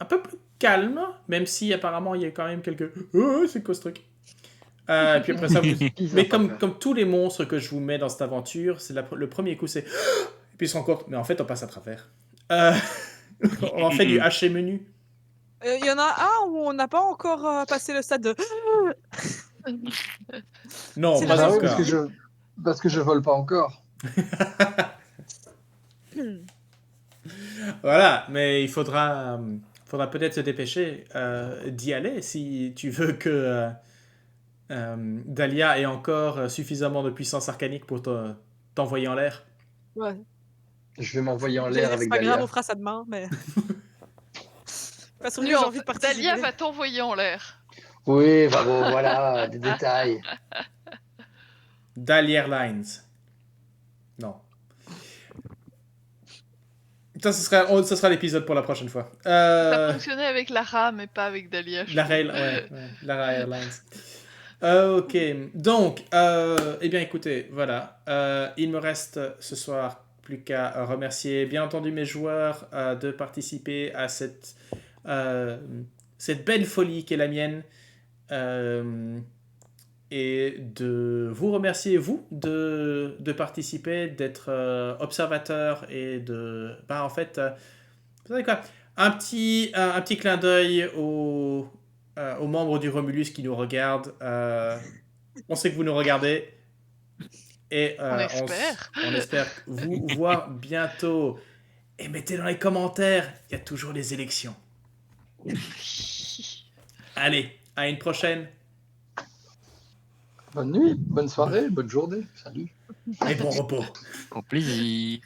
peu plus calme, même si apparemment il y a quand même quelques... Oh, c'est quoi ce truc? Et puis après ça, mais comme tous les monstres que je vous mets dans cette aventure, c'est le premier coup, c'est... Et puis ils se rendent compte, mais en fait on passe à travers. On en fait du haché menu. Il y en a un où on n'a pas encore passé le stade de... Non, C'est pas la encore. Parce que je vole pas encore. Voilà, mais il faudra peut-être se dépêcher d'y aller si tu veux que Dahlia ait encore suffisamment de puissance arcanique pour t'envoyer en l'air. Ouais. Je vais m'envoyer en l'air avec C'est pas Dahlia. grave, on fera ça demain, mais... Parce que j'ai Non, envie de participer. Dahlia va t'envoyer en l'air. Oui, bah bon, voilà, des détails. Dahlia Airlines. Non. Ça sera l'épisode pour la prochaine fois. Ça fonctionnait avec Lara, mais pas avec Dahlia. Lara Airlines. Ok, donc, eh bien écoutez, voilà. Il me reste ce soir plus qu'à remercier, bien entendu, mes joueurs de participer à cette belle folie qui est la mienne. Et de vous remercier, vous, de participer, d'être observateur et de... en fait, vous savez quoi, un petit clin d'œil aux membres du Romulus qui nous regardent. On sait que vous nous regardez. Et On espère. on espère vous voir bientôt. Et mettez dans les commentaires, il y a toujours les élections. Allez, à une prochaine. Bonne nuit, bonne soirée, bonne journée. Salut. Et bon repos. Au plaisir.